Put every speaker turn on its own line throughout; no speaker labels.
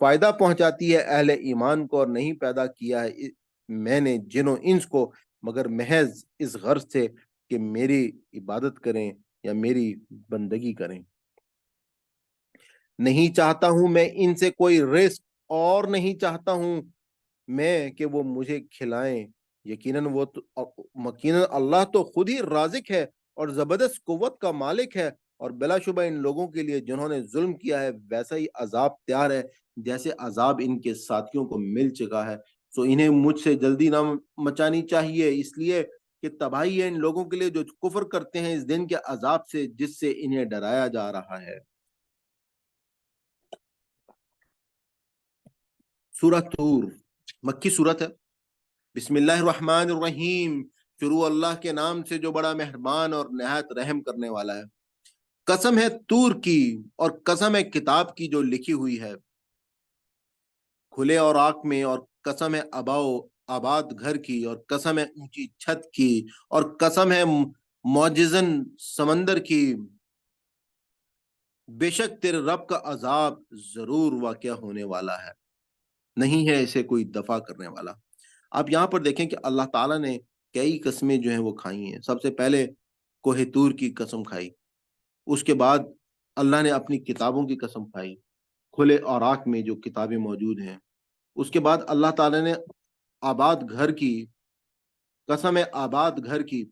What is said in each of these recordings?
فائدہ پہنچاتی ہے اہل ایمان کو، اور نہیں پیدا کیا ہے میں نے جن و انس کو مگر محض اس غرض سے کہ میری عبادت کریں یا میری بندگی کریں۔ نہیں چاہتا ہوں میں ان سے کوئی رزق، اور نہیں چاہتا ہوں میں کہ وہ مجھے کھلائیں، یقیناً اللہ تو خود ہی رازق ہے اور زبردست قوت کا مالک ہے، اور بلا شبہ ان لوگوں کے لیے جنہوں نے ظلم کیا ہے ویسا ہی عذاب تیار ہے جیسے عذاب ان کے ساتھیوں کو مل چکا ہے۔ سو انہیں مجھ سے جلدی نہ مچانی چاہیے، اس لیے کہ تباہی ہے ان لوگوں کے لیے جو کفر کرتے ہیں اس دن کے عذاب سے جس سے انہیں ڈرایا جا رہا ہے۔ سورہ طور مکی صورت ہے۔ بسم اللہ الرحمن الرحیم، شروع اللہ کے نام سے جو بڑا مہربان اور نہایت رحم کرنے والا ہے۔ قسم ہے طور کی، اور قسم ہے کتاب کی جو لکھی ہوئی ہے کھلے اور آگ میں، اور قسم ہے آباد گھر کی، اور قسم ہے اونچی چھت کی، اور قسم ہے معجزن سمندر کی، بے شک تیرے رب کا عذاب ضرور واقع ہونے والا ہے، نہیں ہے اسے کوئی دفع کرنے والا۔ آپ یہاں پر دیکھیں کہ اللہ تعالیٰ نے کئی قسمیں جو ہیں وہ کھائی ہیں۔ سب سے پہلے کوہ طور کی قسم کھائی، اس کے بعد اللہ نے اپنی کتابوں کی قسم کھائی، کھلے اوراق میں جو کتابیں موجود ہیں۔ اس کے بعد اللہ تعالیٰ نے آباد گھر کی قسم ہے، آباد گھر کی،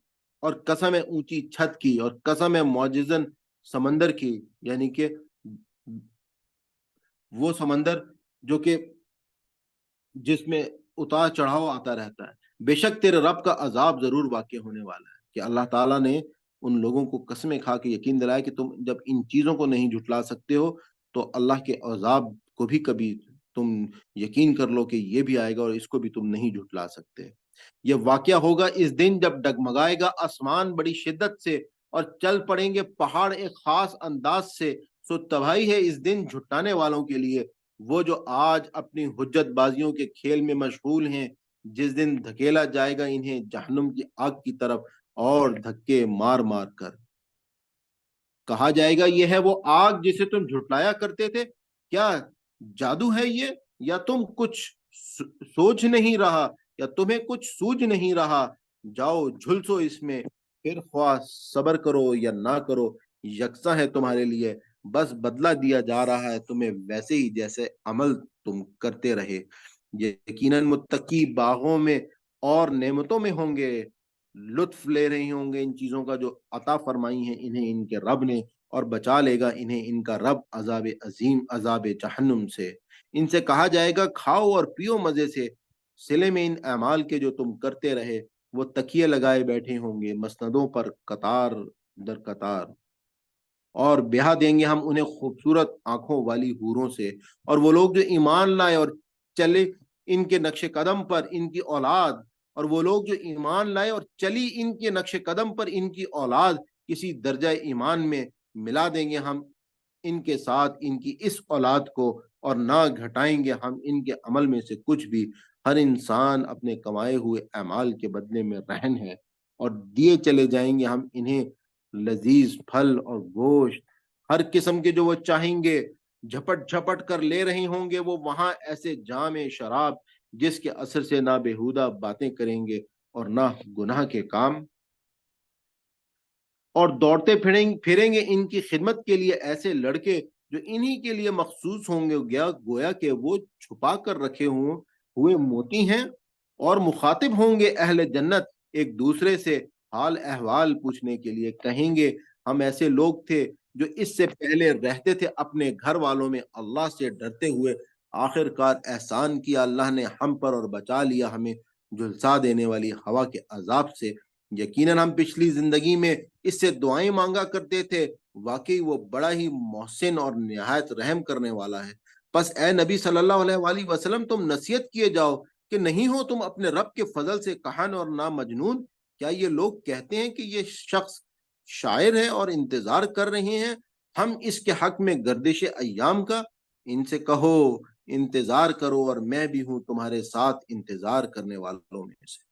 اور قسم ہے اونچی چھت کی، اور قسم ہے معجزن سمندر کی، یعنی کہ وہ سمندر جو کہ جس میں اتار چڑھاؤ آتا رہتا ہے۔ بے شک تیرے رب کا عذاب ضرور واقع ہونے والا ہے، کہ اللہ تعالیٰ نے ان لوگوں کو قسمیں کھا کے یقین دلایا کہ تم جب ان چیزوں کو نہیں جھٹلا سکتے ہو تو اللہ کے عذاب کو بھی کبھی تم یقین کر لو کہ یہ بھی آئے گا اور اس کو بھی تم نہیں جھٹلا سکتے۔ یہ واقعہ ہوگا اس دن جب ڈگمگائے گا آسمان بڑی شدت سے، اور چل پڑیں گے پہاڑ ایک خاص انداز سے۔ سو تباہی ہے اس دن جھٹانے والوں کے لیے، وہ جو آج اپنی حجت بازیوں کے کھیل میں مشغول ہیں، جس دن دھکیلا جائے گا انہیں جہنم کی آگ کی طرف، اور دھکے مار مار کر کہا جائے گا یہ ہے وہ آگ جسے تم جھٹلایا کرتے تھے، کیا جادو ہے یہ، یا تم کچھ سوچ نہیں رہا، یا تمہیں کچھ سوج نہیں رہا، جاؤ جھلسو اس میں، پھر خواہ صبر کرو یا نہ کرو، یکساں ہے تمہارے لیے، بس بدلہ دیا جا رہا ہے تمہیں ویسے ہی جیسے عمل تم کرتے رہے۔ یقیناً متقی باغوں میں اور نعمتوں میں ہوں گے، لطف لے رہے ہوں گے ان چیزوں کا جو عطا فرمائی ہیں انہیں ان کے رب نے، اور بچا لے گا انہیں ان کا رب عذاب عظیم، عذاب جہنم سے۔ ان سے کہا جائے گا کھاؤ اور پیو مزے سے، صلے میں ان اعمال کے جو تم کرتے رہے۔ وہ تکیے لگائے بیٹھے ہوں گے مسندوں پر قطار در قطار، اور بیاہ دیں گے ہم انہیں خوبصورت آنکھوں والی حوروں سے۔ اور وہ لوگ جو ایمان لائے اور چلے ان کے نقش قدم پر ان کی اولاد، اور وہ لوگ جو ایمان لائے اور چلی ان کے نقش قدم پر ان کی اولاد کسی درجہ ایمان میں، ملا دیں گے ہم ان کے ساتھ ان کی اس اولاد کو، اور نہ گھٹائیں گے ہم ان کے عمل میں سے کچھ بھی۔ ہر انسان اپنے کمائے ہوئے اعمال کے بدلے میں رہن ہے، اور دیے چلے جائیں گے ہم انہیں لذیذ پھل اور گوشت، ہر قسم کے جو وہ چاہیں گے، جھپٹ جھپٹ کر لے رہے ہوں گے وہ وہاں ایسے جام شراب جس کے اثر سے نہ بےہودہ باتیں کریں گے اور نہ گناہ کے کام، اور دوڑتے پھریں گے ان کی خدمت کے لیے ایسے لڑکے جو انہی کے لیے مخصوص ہوں گے، گویا کہ وہ چھپا کر رکھے ہوئے موتی ہیں، اور مخاطب ہوں گے اہل جنت ایک دوسرے سے حال احوال پوچھنے کے لیے، کہیں گے ہم ایسے لوگ تھے جو اس سے پہلے رہتے تھے اپنے گھر والوں میں اللہ سے ڈرتے ہوئے، آخر کار احسان کیا اللہ نے ہم پر اور بچا لیا ہمیں جھلسا دینے والی ہوا کے عذاب سے۔ یقیناً ہم پچھلی زندگی میں اس سے دعائیں مانگا کرتے تھے، واقعی وہ بڑا ہی محسن اور نہایت رحم کرنے والا ہے۔ پس اے نبی صلی اللہ علیہ وآلہ وسلم تم نصیحت کیے جاؤ کہ نہیں ہو تم اپنے رب کے فضل سے کہن اور نہ مجنون۔ کیا یہ لوگ کہتے ہیں کہ یہ شخص شاعر ہے اور انتظار کر رہے ہیں ہم اس کے حق میں گردش ایام کا؟ ان سے کہو انتظار کرو اور میں بھی ہوں تمہارے ساتھ انتظار کرنے والوں میں سے۔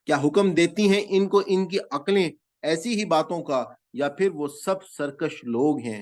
کیا حکم دیتی ہیں ان کو ان کی عقلیں ایسی ہی باتوں کا، یا پھر وہ سب سرکش لوگ ہیں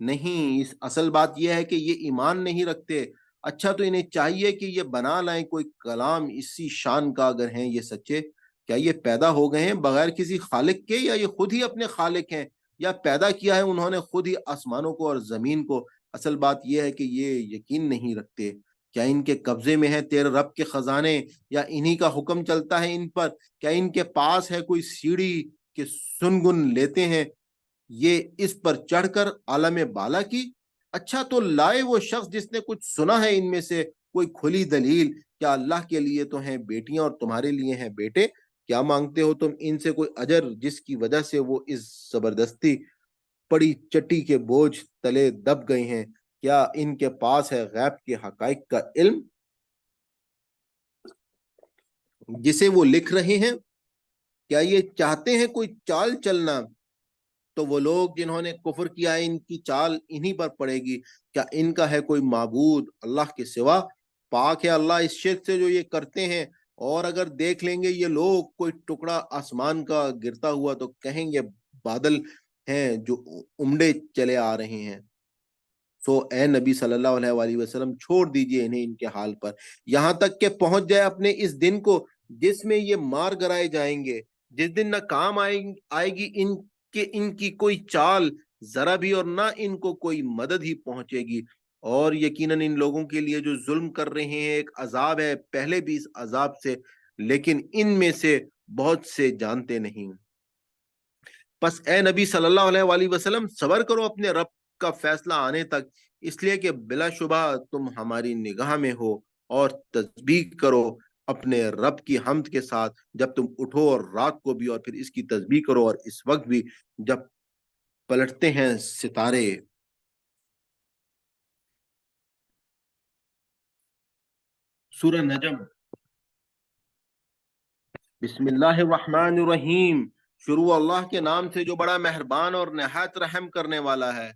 نہیں، اس اصل بات یہ ہے کہ یہ ایمان نہیں رکھتے۔ اچھا تو انہیں چاہیے کہ یہ بنا لائیں کوئی کلام اسی شان کا، اگر ہیں یہ سچے۔ کیا یہ پیدا ہو گئے ہیں بغیر کسی خالق کے، یا یہ خود ہی اپنے خالق ہیں، یا پیدا کیا ہے انہوں نے خود ہی آسمانوں کو اور زمین کو؟ اصل بات یہ ہے کہ یہ یقین نہیں رکھتے۔ کیا ان کے قبضے میں ہے تیرے رب کے خزانے، یا انہی کا حکم چلتا ہے ان پر؟ کیا ان کے پاس ہے کوئی سیڑھی کہ سنگن لیتے ہیں یہ اس پر چڑھ کر عالم بالا کی؟ اچھا تو لائے وہ شخص جس نے کچھ سنا ہے ان میں سے کوئی کھلی دلیل۔ کیا اللہ کے لیے تو ہیں بیٹیاں اور تمہارے لیے ہیں بیٹے؟ کیا مانگتے ہو تم ان سے کوئی اجر جس کی وجہ سے وہ اس زبردستی پڑی چٹی کے بوجھ تلے دب گئے ہیں؟ کیا ان کے پاس ہے غیب کے حقائق کا علم جسے وہ لکھ رہے ہیں؟ کیا یہ چاہتے ہیں کوئی چال چلنا؟ تو وہ لوگ جنہوں نے کفر کیا ہے ان کی چال انہی پر پڑے گی۔ کیا ان کا ہے کوئی معبود اللہ کے سوا؟ پاک ہے اللہ اس شرک سے جو یہ کرتے ہیں۔ اور اگر دیکھ لیں گے یہ لوگ کوئی ٹکڑا آسمان کا گرتا ہوا تو کہیں گے بادل ہیں جو امڑے چلے آ رہے ہیں۔ سو اے نبی صلی اللہ علیہ وآلہ وسلم چھوڑ دیجئے انہیں ان کے حال پر، یہاں تک کہ پہنچ جائے اپنے اس دن کو جس میں یہ مار گرائے جائیں گے، جس دن نہ کام آئے گی ان کی کوئی چال ذرا بھی، اور نہ ان کو کوئی مدد ہی پہنچے گی۔ اور یقیناً ان لوگوں کے لیے جو ظلم کر رہے ہیں ایک عذاب ہے پہلے بھی اس عذاب سے، لیکن ان میں سے بہت سے جانتے نہیں۔ پس اے نبی صلی اللہ علیہ وآلہ وسلم صبر کرو اپنے رب کا فیصلہ آنے تک، اس لیے کہ بلا شبہ تم ہماری نگاہ میں ہو، اور تسبیح کرو اپنے رب کی حمد کے ساتھ جب تم اٹھو، اور رات کو بھی، اور پھر اس کی تسبیح کرو اور اس وقت بھی جب پلٹتے ہیں ستارے۔ سورہ نجم۔ بسم اللہ الرحمن الرحیم، شروع اللہ کے نام سے جو بڑا مہربان اور نہایت رحم کرنے والا ہے۔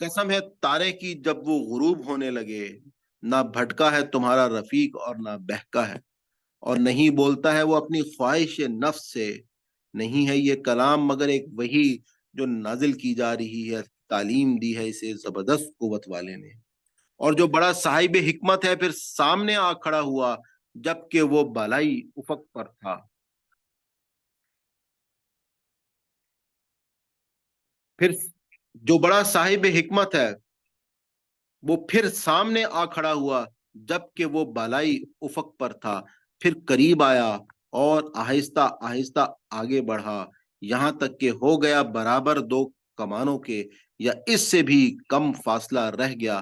قسم ہے تارے کی جب وہ غروب ہونے لگے، نہ بھٹکا ہے تمہارا رفیق اور نہ بہکا ہے، اور نہیں بولتا ہے وہ اپنی خواہش نفس سے، نہیں ہے یہ کلام مگر ایک وحی جو نازل کی جا رہی ہے، تعلیم دی ہے اسے زبردست قوت والے نے۔ اور جو بڑا صاحب حکمت ہے پھر سامنے آ کھڑا ہوا جبکہ وہ بالائی افق پر تھا۔ پھر جو بڑا صاحب حکمت ہے وہ پھر سامنے آ کھڑا ہوا جبکہ وہ بالائی افق پر تھا، پھر قریب آیا اور آہستہ آہستہ آگے بڑھا، یہاں تک کہ ہو گیا برابر دو کمانوں کے یا اس سے بھی کم فاصلہ رہ گیا۔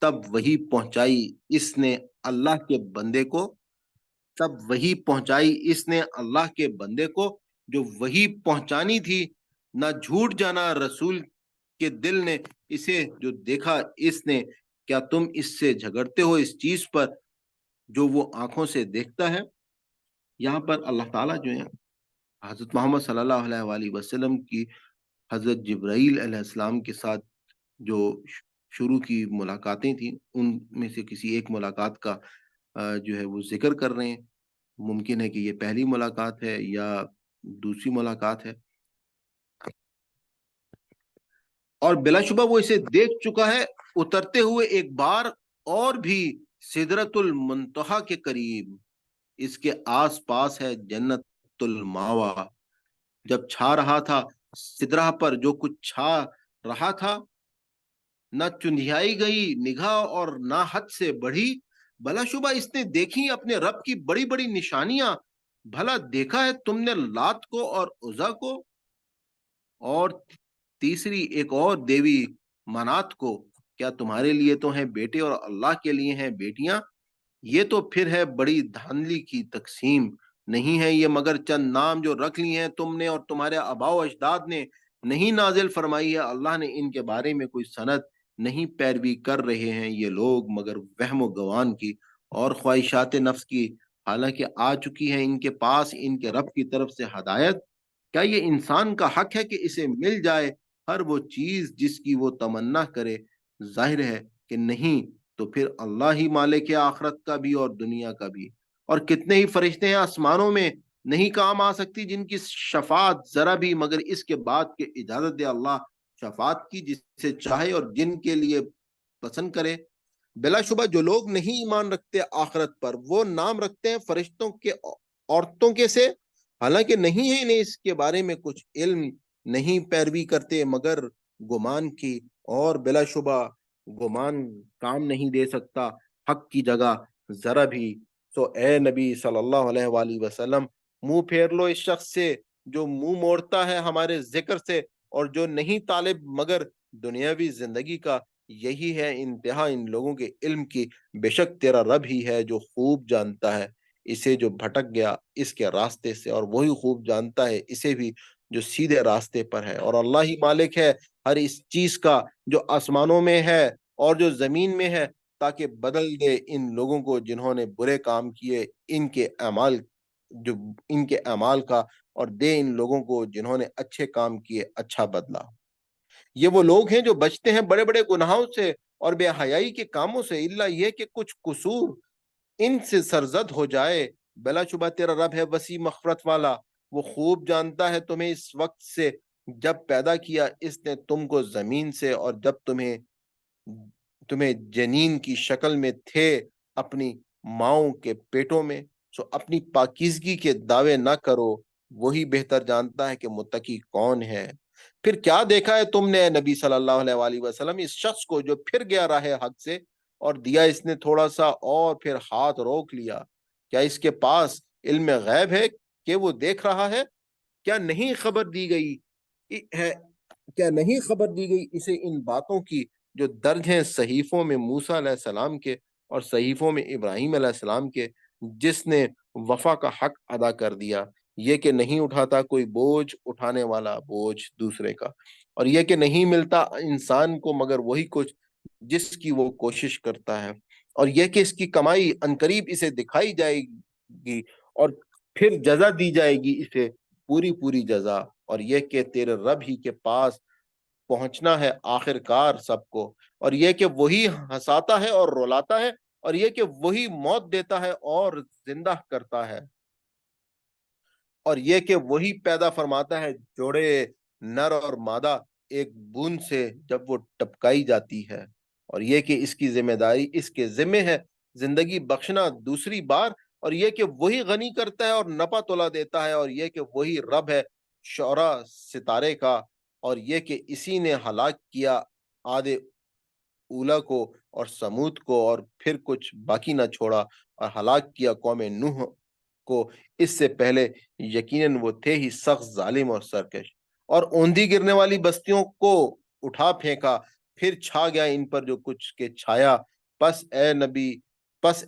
تب وہی پہنچائی اس نے اللہ کے بندے کو تب وہی پہنچائی اس نے اللہ کے بندے کو جو وہی پہنچانی تھی، نہ جھوٹ جانا رسول کے دل نے اسے جو دیکھا اس نے۔ کیا تم اس سے جھگڑتے ہو اس چیز پر جو وہ آنکھوں سے دیکھتا ہے؟ یہاں پر اللہ تعالیٰ جو ہے حضرت محمد صلی اللہ علیہ وآلہ وسلم کی حضرت جبرائیل علیہ السلام کے ساتھ جو شروع کی ملاقاتیں تھیں ان میں سے کسی ایک ملاقات کا جو ہے وہ ذکر کر رہے ہیں۔ ممکن ہے کہ یہ پہلی ملاقات ہے یا دوسری ملاقات ہے، اور بلا شبہ وہ اسے دیکھ چکا ہے اترتے ہوئے ایک بار اور بھی سدرۃ المنتہا کے قریب، اس کے آس پاس ہے جنت الماوا۔ جب چھا رہا تھا سدرہ پر جو کچھ چھا رہا تھا، نہ چندھیائی گئی نگاہ اور نہ حد سے بڑھی، بلا شبہ اس نے دیکھی اپنے رب کی بڑی بڑی نشانیاں۔ بھلا دیکھا ہے تم نے لات کو اور عزا کو، اور تیسری ایک اور دیوی منات کو؟ کیا تمہارے لیے تو ہیں بیٹے اور اللہ کے لیے ہیں بیٹیاں؟ یہ تو پھر ہے بڑی دھاندلی کی تقسیم، نہیں ہے یہ مگر چند نام جو رکھ لی ہیں تم نے اور تمہارے آباء و اجداد نے، نہیں نازل فرمائی ہے اللہ نے ان کے بارے میں کوئی سند، نہیں پیروی کر رہے ہیں یہ لوگ مگر وہم و گمان کی اور خواہشات نفس کی، حالانکہ آ چکی ہے ان کے پاس ان کے رب کی طرف سے ہدایت۔ کیا یہ انسان کا حق ہے کہ اسے مل جائے ہر وہ چیز جس کی وہ تمنا کرے؟ ظاہر ہے کہ نہیں، تو پھر اللہ ہی مالک ہے آخرت کا بھی اور دنیا کا بھی۔ اور کتنے ہی فرشتے ہیں آسمانوں میں نہیں کام آ سکتی جن کی شفاعت ذرا بھی مگر اس کے بعد کہ اجازت دے اللہ شفاعت کی جسے چاہے اور جن کے لیے پسند کرے۔ بلا شبہ جو لوگ نہیں ایمان رکھتے آخرت پر وہ نام رکھتے ہیں فرشتوں کے عورتوں کے سے، حالانکہ نہیں ہے انہیں اس کے بارے میں کچھ علم، نہیں پیروی کرتے مگر گمان کی، اور بلا شبہ گمان کام نہیں دے سکتا حق کی جگہ ذرا بھی۔ تو اے نبی صلی اللہ علیہ وآلہ وسلم منہ پھیر لو اس شخص سے جو منہ موڑتا ہے ہمارے ذکر سے اور جو نہیں طالب مگر دنیاوی زندگی کا، یہی ہے انتہا ان لوگوں کے علم کی، بے شک تیرا رب ہی ہے جو خوب جانتا ہے اسے جو بھٹک گیا اس کے راستے سے، اور وہی خوب جانتا ہے اسے بھی جو سیدھے راستے پر ہے، اور اللہ ہی مالک ہے ہر اس چیز کا جو آسمانوں میں ہے اور جو زمین میں ہے، تاکہ بدل دے ان لوگوں کو جنہوں نے برے کام کیے جو ان کے اعمال کا، اور دے ان لوگوں کو جنہوں نے اچھے کام کیے اچھا بدلہ۔ یہ وہ لوگ ہیں جو بچتے ہیں بڑے بڑے گناہوں سے اور بے حیائی کے کاموں سے، اللہ یہ کہ کچھ قصور ان سے سرزد ہو جائے۔ بلا شبہ تیرا رب ہے وسیع مغفرت والا، وہ خوب جانتا ہے تمہیں اس وقت سے جب پیدا کیا اس نے تم کو زمین سے، اور جب تمہیں جنین کی شکل میں تھے اپنی ماؤں کے پیٹوں میں، سو اپنی پاکیزگی کے دعوے نہ کرو، وہی بہتر جانتا ہے کہ متقی کون ہے۔ پھر کیا دیکھا ہے تم نے اے نبی صلی اللہ علیہ وآلہ وسلم اس شخص کو جو پھر گیا راہ حق سے، اور دیا اس نے تھوڑا سا اور پھر ہاتھ روک لیا؟ کیا اس کے پاس علم غیب ہے کہ وہ دیکھ رہا ہے؟ کیا نہیں خبر دی گئی ہے کیا نہیں خبر دی گئی اسے ان باتوں کی جو درج ہیں صحیفوں میں موسیٰ علیہ السلام کے اور صحیفوں میں ابراہیم علیہ السلام کے، جس نے وفا کا حق ادا کر دیا، یہ کہ نہیں اٹھاتا کوئی بوجھ اٹھانے والا بوجھ دوسرے کا، اور یہ کہ نہیں ملتا انسان کو مگر وہی کچھ جس کی وہ کوشش کرتا ہے، اور یہ کہ اس کی کمائی عنقریب اسے دکھائی جائے گی اور پھر جزا دی جائے گی اسے پوری پوری جزا، اور یہ کہ تیرے رب ہی کے پاس پہنچنا ہے آخر کار سب کو، اور یہ کہ وہی ہنساتا ہے اور رولاتا ہے، اور یہ کہ وہی موت دیتا ہے اور زندہ کرتا ہے، اور یہ کہ وہی پیدا فرماتا ہے جوڑے نر اور مادہ ایک بوند سے جب وہ ٹپکائی جاتی ہے، اور یہ کہ اس کی ذمہ داری اس کے ذمہ ہے زندگی بخشنا دوسری بار، اور یہ کہ وہی غنی کرتا ہے اور نفع تولا دیتا ہے، اور یہ کہ وہی رب ہے شعرا ستارے کا، اور یہ کہ اسی نے ہلاک کیا عاد اولا کو اور سمود کو، اور پھر کچھ باقی نہ چھوڑا، اور ہلاک کیا قوم نوح کو اس سے پہلے، یقیناً وہ تھے ہی سخت ظالم اور سرکش، اور اوندھی گرنے والی بستیوں کو اٹھا پھینکا، پھر چھا گیا ان پر جو کچھ کے چھایا۔ پس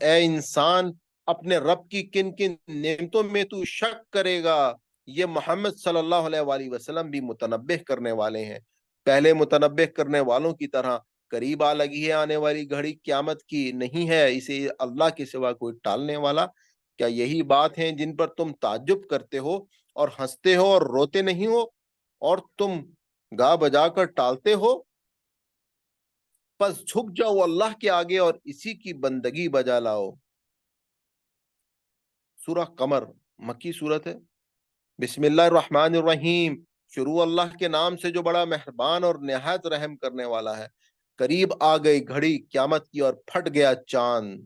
اے انسان اپنے رب کی کن کن نعمتوں میں تو شک کرے گا؟ یہ محمد صلی اللہ علیہ وآلہ وسلم بھی متنبہ کرنے والے ہیں، پہلے متنبہ کرنے والوں کی طرح۔ قریب آ لگی ہے آنے والی گھڑی قیامت کی، نہیں ہے اسے اللہ کے سوا کوئی ٹالنے والا۔ کیا یہی بات ہیں جن پر تم تعجب کرتے ہو اور ہنستے ہو اور روتے نہیں ہو، اور تم گا بجا کر ٹالتے ہو؟ پس جھک جاؤ اللہ کے آگے اور اسی کی بندگی بجا لاؤ۔ سورہ قمر مکی صورت ہے۔ بسم اللہ الرحمن الرحیم، شروع اللہ کے نام سے جو بڑا مہربان اور نہایت رحم کرنے والا ہے۔ قریب آ گئی گھڑی قیامت کی اور پھٹ گیا چاند،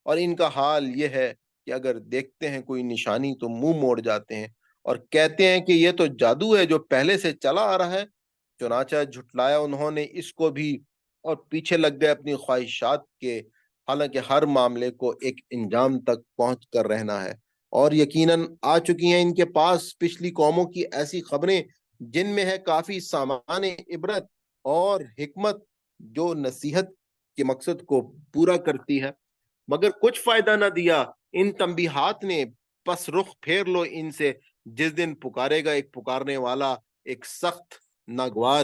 اور ان کا حال یہ ہے کہ اگر دیکھتے ہیں کوئی نشانی تو منہ موڑ جاتے ہیں اور کہتے ہیں کہ یہ تو جادو ہے جو پہلے سے چلا آ رہا ہے، چنانچہ جھٹلایا انہوں نے اس کو بھی اور پیچھے لگ گئے اپنی خواہشات کے، حالانکہ ہر معاملے کو ایک انجام تک پہنچ کر رہنا ہے، اور یقیناً آ چکی ہیں ان کے پاس پچھلی قوموں کی ایسی خبریں جن میں ہے کافی سامان عبرت اور حکمت جو نصیحت کے مقصد کو پورا کرتی ہے، مگر کچھ فائدہ نہ دیا ان تنبیہات نے۔ پس رخ پھیر لو ان سے جس دن پکارے گا ایک پکارنے والا ایک سخت ناگوار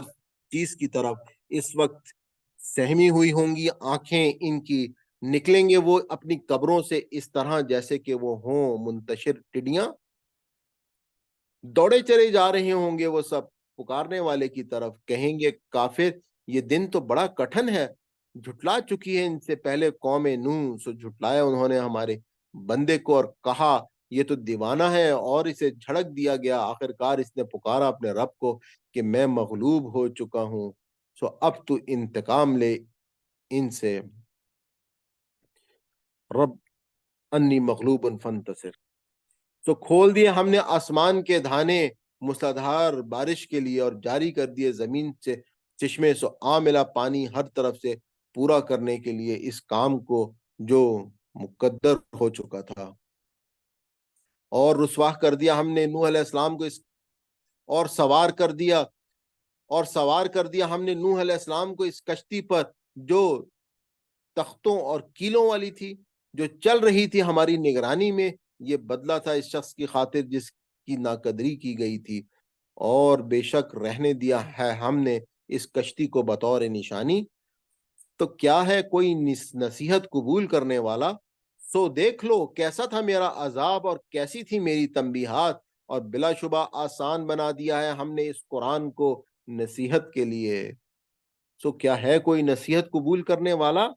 چیز کی طرف، اس وقت سہمی ہوئی ہوں گی آنکھیں ان کی، نکلیں گے وہ اپنی قبروں سے اس طرح جیسے کہ وہ ہوں منتشر ٹڈیاں، دوڑے چلے جا رہے ہوں گے وہ سب پکارنے والے کی طرف، کہیں گے کافر یہ دن تو بڑا کٹھن ہے۔ جھٹلا چکی ہے ان سے پہلے قوم نوح، سو جھٹلایا انہوں نے ہمارے بندے کو اور کہا یہ تو دیوانہ ہے، اور اسے جھڑک دیا گیا۔ آخر کار اس نے پکارا اپنے رب کو کہ میں مغلوب ہو چکا ہوں، سو اب تو انتقام لے ان سے، رب انی مغلوب فانتصر۔ تو کھول دیے ہم نے آسمان کے دھانے موسلادھار بارش کے لیے، اور جاری کر دیے زمین سے چشمے، سو آ ملا پانی ہر طرف سے پورا کرنے کے لیے اس کام کو جو مقدر ہو چکا تھا۔ اور رسوا کر دیا ہم نے نوح علیہ السلام کو اور سوار کر دیا ہم نے نوح علیہ السلام کو اس کشتی پر، جو تختوں اور کیلوں والی تھی، جو چل رہی تھی ہماری نگرانی میں۔ یہ بدلہ تھا اس شخص کی خاطر جس کی ناقدری کی گئی تھی، اور بے شک رہنے دیا ہے ہم نے اس کشتی کو بطور نشانی۔ تو کیا ہے کوئی نصیحت قبول کرنے والا؟ سو دیکھ لو کیسا تھا میرا عذاب اور کیسی تھی میری تنبیہات، اور بلا شبہ آسان بنا دیا ہے ہم نے اس قرآن کو نصیحت کے لیے۔ سو کیا ہے کوئی نصیحت قبول کرنے والا؟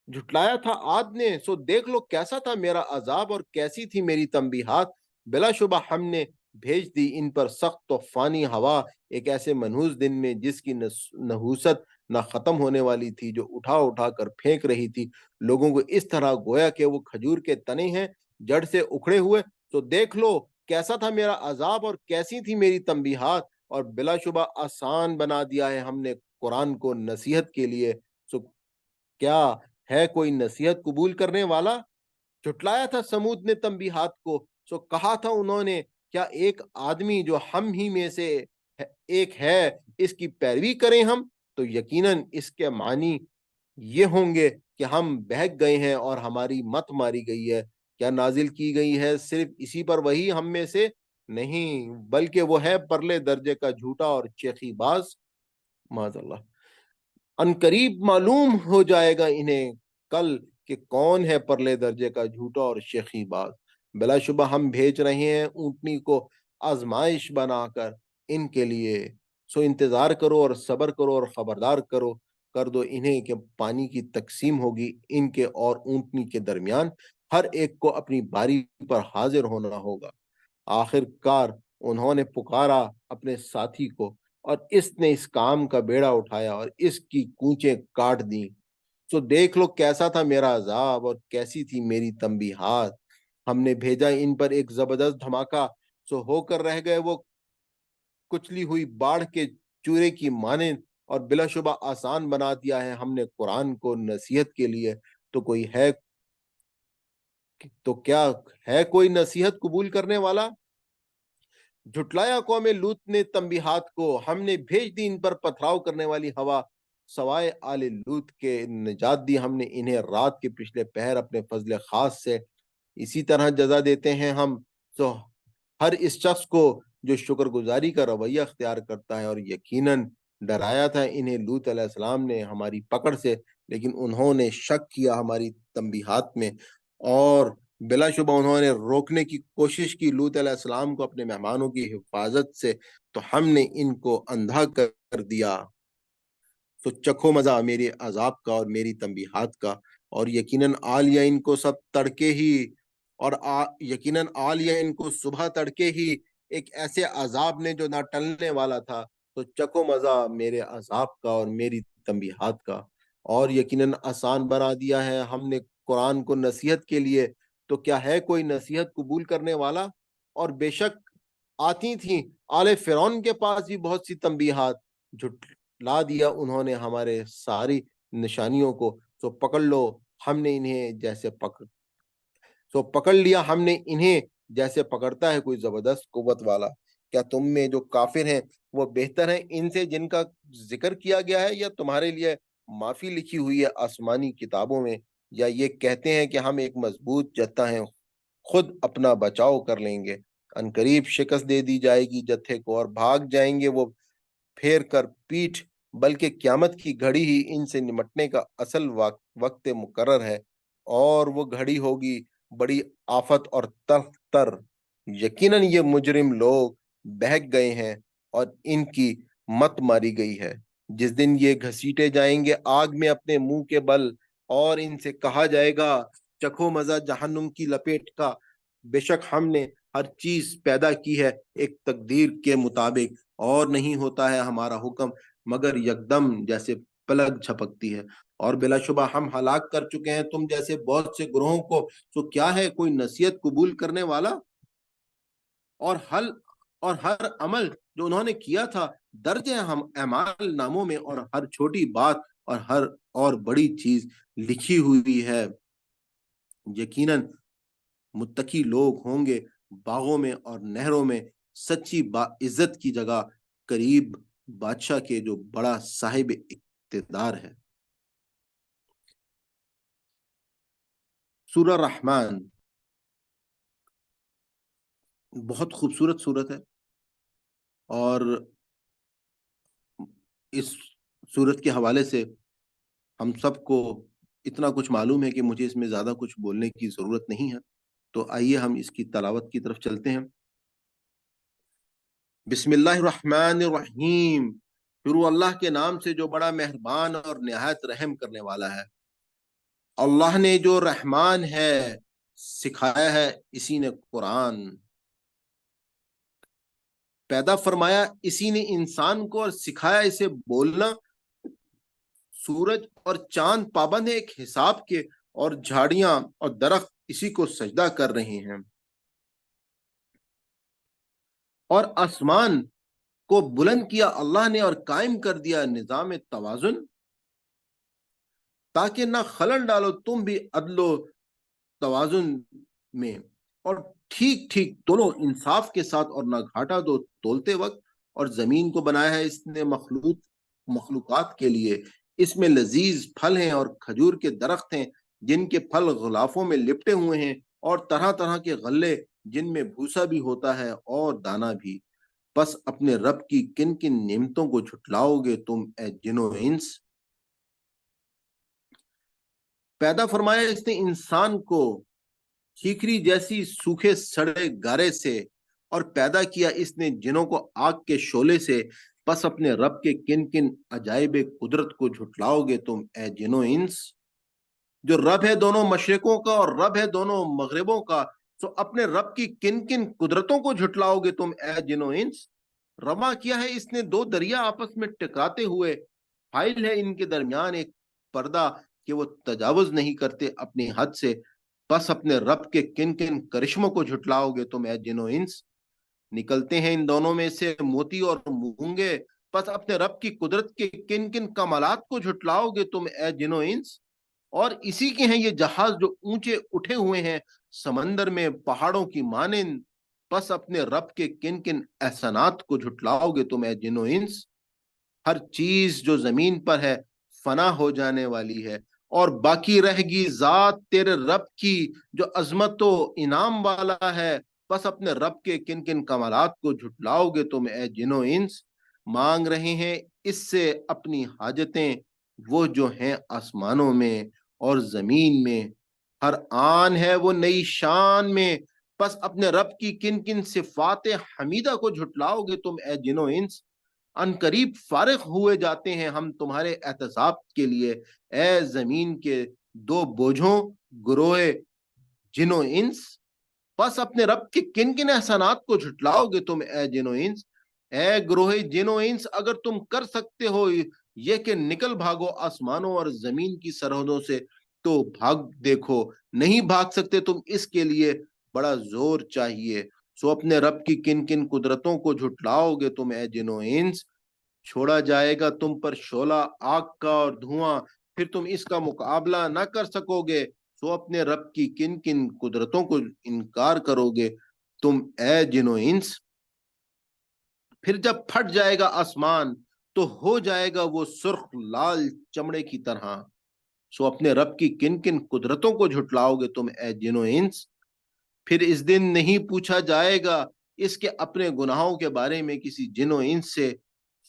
جھٹلایا تھا عاد نے، سو دیکھ لو کیسا تھا میرا عذاب اور کیسی تھی میری تنبیہات۔ بلا شبہ ہم نے بھیج دی ان پر سخت طوفانی ہوا، ایک ایسے منحوس دن میں جس کی نحوست نہ ختم ہونے والی تھی، جو اٹھا اٹھا کر پھینک رہی تھی لوگوں کو اس طرح گویا کہ وہ کھجور کے تنے ہیں جڑ سے اکھڑے ہوئے۔ تو دیکھ لو کیسا تھا میرا عذاب اور کیسی تھی میری تنبیہات، اور بلا شبہ آسان بنا دیا ہے ہم نے قرآن کو نصیحت کے لیے۔ سو کیا ہے کوئی نصیحت قبول کرنے والا؟ جھٹلایا تھا سمود نے تنبیہات کو، سو کہا تھا انہوں نے کیا ایک آدمی جو ہم ہی میں سے ایک ہے، اس کی پیروی کریں ہم؟ تو یقیناً اس کے معنی یہ ہوں گے کہ ہم بہک گئے ہیں اور ہماری مت ماری گئی ہے۔ کیا نازل کی گئی ہے صرف اسی پر وہی ہم میں سے؟ نہیں، بلکہ وہ ہے پرلے درجے کا جھوٹا اور شیخی باز، معاذ اللہ۔ ان قریب معلوم ہو جائے گا انہیں کل کہ کون ہے پرلے درجے کا جھوٹا اور شیخی باز۔ بلا شبہ ہم بھیج رہے ہیں اونٹنی کو آزمائش بنا کر ان کے لیے، سو انتظار کرو اور صبر کرو اور خبردار کر دو انہیں کہ پانی کی تقسیم ہوگی ان کے اور اونٹنی کے درمیان، ہر ایک کو اپنی باری پر حاضر ہونا ہوگا۔ آخر کار انہوں نے پکارا اپنے ساتھی کو، اور اس نے اس کام کا بیڑا اٹھایا اور اس کی کونچیں کاٹ دیں۔ سو دیکھ لو کیسا تھا میرا عذاب اور کیسی تھی میری تنبیہات۔ ہم نے بھیجا ان پر ایک زبردست دھماکہ، سو ہو کر رہ گئے وہ کچلی ہوئی باڑ کے چورے کی مانند، اور بلا شبہ آسان بنا دیا ہے ہم نے قرآن کو نصیحت کے لیے۔ تو کیا ہے کوئی نصیحت قبول کرنے والا؟ جھٹلایا قوم لوط نے تنبیہات کو، ہم نے بھیج دی ان پر پتھراؤ کرنے والی ہوا، سوائے آل لوط کے نجات دی ہم نے انہیں رات کے پچھلے پہر اپنے فضل خاص سے۔ اسی طرح جزا دیتے ہیں ہم تو ہر اس شخص کو جو شکر گزاری کا رویہ اختیار کرتا ہے۔ اور یقیناً ڈرایا تھا انہیں لوط علیہ السلام نے ہماری پکڑ سے، لیکن انہوں نے شک کیا ہماری تنبیہات میں، اور بلا شبہ انہوں نے روکنے کی کوشش کی لوط علیہ السلام کو اپنے مہمانوں کی حفاظت سے، تو ہم نے ان کو اندھا کر دیا۔ تو چکھو مزہ میرے عذاب کا اور میری تنبیہات کا، اور یقیناً آلیا ان کو سب تڑکے ہی، اور یقیناً آلیا ان کو صبح تڑکے ہی ایک ایسے عذاب نے جو نہ ٹلنے والا تھا۔ تو چکھو مزہ میرے عذاب کا اور میری تنبیہات کا، اور یقیناً آسان بنا دیا ہے ہم نے قرآن کو نصیحت کے لیے۔ تو کیا ہے کوئی نصیحت قبول کرنے والا؟ اور بے شک آتی تھیں آل فرعون کے پاس بھی بہت سی تنبیہات، جھٹلا دیا انہوں نے ہمارے ساری نشانیوں کو، سو پکڑ لو ہم نے انہیں پکڑ لیا ہم نے انہیں جیسے پکڑتا ہے کوئی زبردست قوت والا۔ کیا تم میں جو کافر ہیں وہ بہتر ہیں ان سے جن کا ذکر کیا گیا ہے، یا تمہارے لیے معافی لکھی ہوئی ہے آسمانی کتابوں میں؟ یا یہ کہتے ہیں کہ ہم ایک مضبوط جتھا ہیں، خود اپنا بچاؤ کر لیں گے؟ ان قریب شکست دے دی جائے گی جتھے کو، اور بھاگ جائیں گے وہ پھیر کر پیٹھ، بلکہ قیامت کی گھڑی ہی ان سے نمٹنے کا اصل وقت مقرر ہے، اور وہ گھڑی ہوگی بڑی آفت اور تلخ تر۔ یقیناً یہ مجرم لوگ بہک گئے ہیں اور ان کی مت ماری گئی ہے، جس دن یہ گھسیٹے جائیں گے آگ میں اپنے منہ کے بل، اور ان سے کہا جائے گا چکھو مزہ جہنم کی لپیٹ کا، بے شک ہم نے ہر چیز پیدا کی ہے ایک تقدیر کے مطابق، اور نہیں ہوتا ہے ہمارا حکم مگر یکدم جیسے پلک جھپکتی ہے، اور بلا شبہ ہم ہلاک کر چکے ہیں تم جیسے بہت سے گروہوں کو۔ تو کیا ہے کوئی نصیحت قبول کرنے والا؟ اور حل اور ہر عمل جو انہوں نے کیا تھا درج ہے ہم اعمال ناموں میں، اور ہر چھوٹی بات اور ہر اور بڑی چیز لکھی ہوئی ہے۔ یقیناً متقی لوگ ہوں گے باغوں میں اور نہروں میں، سچی با عزت کی جگہ، قریب بادشاہ کے جو بڑا صاحب اقتدار ہے۔ سورہ رحمان بہت خوبصورت سورت ہے، اور اس سورت کے حوالے سے ہم سب کو اتنا کچھ معلوم ہے کہ مجھے اس میں زیادہ کچھ بولنے کی ضرورت نہیں ہے، تو آئیے ہم اس کی تلاوت کی طرف چلتے ہیں۔ بسم اللہ الرحمن الرحیم، شروع اللہ کے نام سے جو بڑا مہربان اور نہایت رحم کرنے والا ہے۔ اللہ نے جو رحمان ہے سکھایا ہے اسی نے قرآن، پیدا فرمایا اسی نے انسان کو اور سکھایا اسے بولنا۔ سورج اور چاند پابند ہے ایک حساب کے، اور جھاڑیاں اور درخت اسی کو سجدہ کر رہے ہیں۔ اور آسمان کو بلند کیا اللہ نے اور قائم کر دیا نظام توازن، تاکہ نہ خلل ڈالو تم بھی عدل و توازن میں، اور ٹھیک ٹھیک تولو انصاف کے ساتھ، اور نہ گھاٹا دو تولتے وقت۔ اور زمین کو بنایا ہے اس نے مخلوقات کے لیے، اس میں لذیذ پھل ہیں اور کھجور کے درخت ہیں جن کے پھل غلافوں میں لپٹے ہوئے ہیں، اور طرح طرح کے غلے جن میں بھوسا بھی ہوتا ہے اور دانا بھی۔ بس اپنے رب کی کن کن نعمتوں کو جھٹلاؤ گے تم اے جن و انس؟ پیدا فرمایا اس نے انسان کو کھیکری جیسی سوکھے سڑے گارے سے، اور پیدا کیا اس نے جنوں کو آگ کے شعلے سے۔ بس اپنے رب کے کن کن عجائب قدرت کو جھٹلاؤ گے تم اے جن و انس؟ جو رب ہے دونوں مشرقوں کا اور رب ہے دونوں مغربوں کا، تو اپنے رب کی کن کن قدرتوں کو جھٹلاؤ گے تم اے جن و انس؟ رواں کیا ہے اس نے دو دریا آپس میں ٹکراتے ہوئے، حائل ہے ان کے درمیان ایک پردہ کہ وہ تجاوز نہیں کرتے اپنی حد سے۔ بس اپنے رب کے کن کن کرشموں کو جھٹلاؤ گے تم اے جن و انس؟ نکلتے ہیں ان دونوں میں سے موتی اور مونگے، بس اپنے رب کی قدرت کے کن کن کمالات کو جھٹلاؤ گے تم اے جن و انس؟ اور اسی کے ہیں یہ جہاز جو اونچے اٹھے ہوئے ہیں سمندر میں پہاڑوں کی مانند، بس اپنے رب کے کن کن احسانات کو جھٹلاؤ گے تم اے جن و انس؟ ہر چیز جو زمین پر ہے فنا ہو جانے والی ہے، اور باقی رہ گی ذات تیرے رب کی جو عظمت و انعام والا ہے۔ بس اپنے رب کے کن کن کمالات کو جھٹلاؤ گے تم اے جن و انس؟ مانگ رہے ہیں اس سے اپنی حاجتیں وہ جو ہیں آسمانوں میں اور زمین میں، ہر آن ہے وہ نئی شان میں۔ بس اپنے رب کی کن کن صفات حمیدہ کو جھٹلاؤ گے تم اے جن و انس؟ ان قریب فارغ ہوئے جاتے ہیں ہم تمہارے احتساب کے لیے اے زمین کے دو بوجھوں گروہ جن و انس۔ بس اپنے رب کے کن کن احسانات کو جھٹلاؤ گے تم اے جن و انس؟ اے گروہ جن و انس اگر تم کر سکتے ہو یہ کہ نکل بھاگو آسمانوں اور زمین کی سرحدوں سے تو بھاگ دیکھو، نہیں بھاگ سکتے تم اس کے لیے بڑا زور چاہیے۔ سو اپنے رب کی کن کن قدرتوں کو جھٹلاؤ گے تم اے جن و انس؟ چھوڑا جائے گا تم پر شعلہ آگ کا اور دھواں، پھر تم اس کا مقابلہ نہ کر سکو گے۔ سو اپنے رب کی کن کن قدرتوں کو انکار کرو گے تم اے جن و انس؟ پھر جب پھٹ جائے گا آسمان تو ہو جائے گا وہ سرخ لال چمڑے کی طرح۔ سو اپنے رب کی کن کن قدرتوں کو جھٹلاؤ گے تم اے جن و انس؟ پھر اس دن نہیں پوچھا جائے گا اس کے اپنے گناہوں کے بارے میں کسی جن و انس سے۔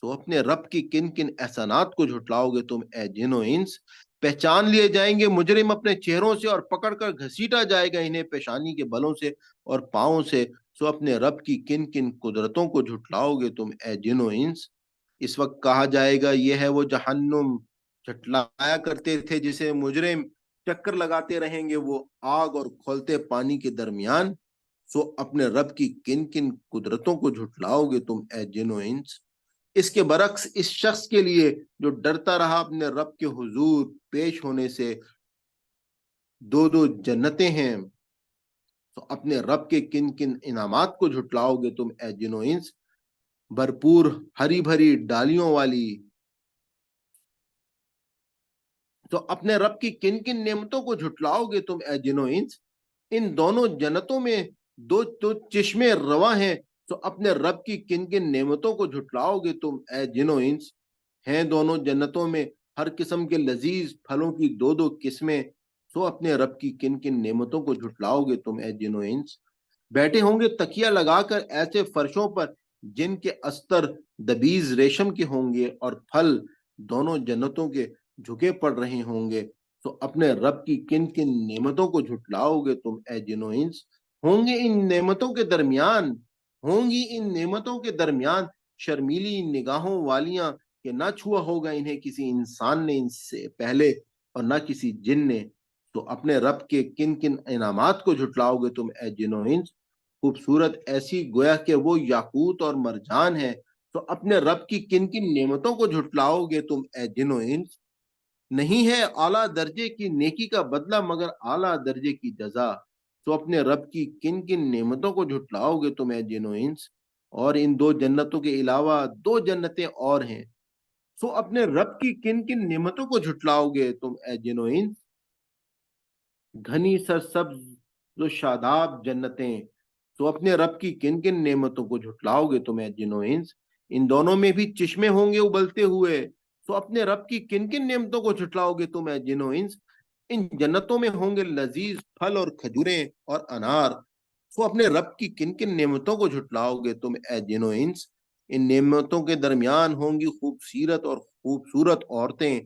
سو اپنے رب کی کن کن احسانات کو جھٹلاؤ گے تم اے جن و انس؟ پہچان لیے جائیں گے مجرم اپنے چہروں سے، اور پکڑ کر گھسیٹا جائے گا انہیں پیشانی کے بلوں سے اور پاؤں سے۔ سو اپنے رب کی کن کن قدرتوں کو جھٹلاؤ گے تم اے جن و انس؟ اس وقت کہا جائے گا یہ ہے وہ جہنم جھٹلایا کرتے تھے جسے مجرم چکر لگاتے رہیں گے وہ آگ اور کھولتے پانی کے درمیان۔ سو اپنے رب کی کن کن قدرتوں کو جھٹلاؤ گے تم اے جن و انس؟ اس کے برعکس اس شخص کے لیے جو ڈرتا رہا اپنے رب کے حضور پیش ہونے سے، دو دو جنتیں ہیں۔ تو اپنے رب کے کن کن انعامات کو جھٹلاؤ گے تم اے جن و انس؟ بھرپور ہری بھری ڈالیوں والی۔ تو اپنے رب کی کن کن نعمتوں کو جھٹلاؤ گے تم اے جن و انس؟ ان دونوں جنتوں میں دو تو چشمے رواں ہیں، تو اپنے رب کی کن کن نعمتوں کو جھٹلاؤ گے تم اے جن و انس؟ ہیں دونوں جنتوں میں ہر قسم کے لذیذ پھلوں کی دو دو قسمیں، تو اپنے رب کی کن کن نعمتوں کو جھٹلاؤ گے تم اے جن و انس؟ بیٹھے ہوں گے تکیہ لگا کر ایسے فرشوں پر جن کے استر دبیز ریشم کے ہوں گے، اور پھل دونوں جنتوں کے جھکے پڑ رہے ہوں گے، تو اپنے رب کی کن کن نعمتوں کو جھٹلاؤ گے تم اے جن و انس؟ ہوں گے ان نعمتوں کے درمیان، ہوں گی ان نعمتوں کے درمیان شرمیلی نگاہوں والیاں، کہ نہ چھوا ہوگا انہیں کسی انسان نے ان سے پہلے، اور نہ کسی جن نے۔ تو اپنے رب کے کن کن انعامات کو جھٹلاؤ گے تم اے جن و انس؟ خوبصورت ایسی گویا کہ وہ یاقوت اور مرجان ہے، تو اپنے رب کی کن کن نعمتوں کو جھٹلاؤ گے تم اے جن و انس؟ نہیں ہے اعلیٰ درجے کی نیکی کا بدلہ مگر اعلیٰ درجے کی جزا، تو اپنے رب کی کن کن نعمتوں کو جھٹلاؤ گے تم اے جن و انس؟ اور ان دو جنتوں کے علاوہ دو جنتیں اور ہیں، سو اپنے رب کی کن کن نعمتوں کو جھٹلاؤ گے تم اے جن و انس؟ گھنی سرسبز جو شاداب جنتیں، تو اپنے رب کی کن کن نعمتوں کو جھٹلاؤ گے تم اے جن و انس؟ ان دونوں میں بھی چشمے ہوں گے ابلتے ہوئے، تو اپنے رب کی کن کن نعمتوں کو جھٹلاؤ گے تم اے جن و انس؟ ان جنتوں میں ہوں گے لذیذ پھل اور کھجوریں اور انار، تو اپنے رب کی کن کن نعمتوں کو جھٹلاؤ گے تم اے جن و انس؟ ان نعمتوں کے درمیان ہوں گی خوبصورت اور خوبصورت عورتیں،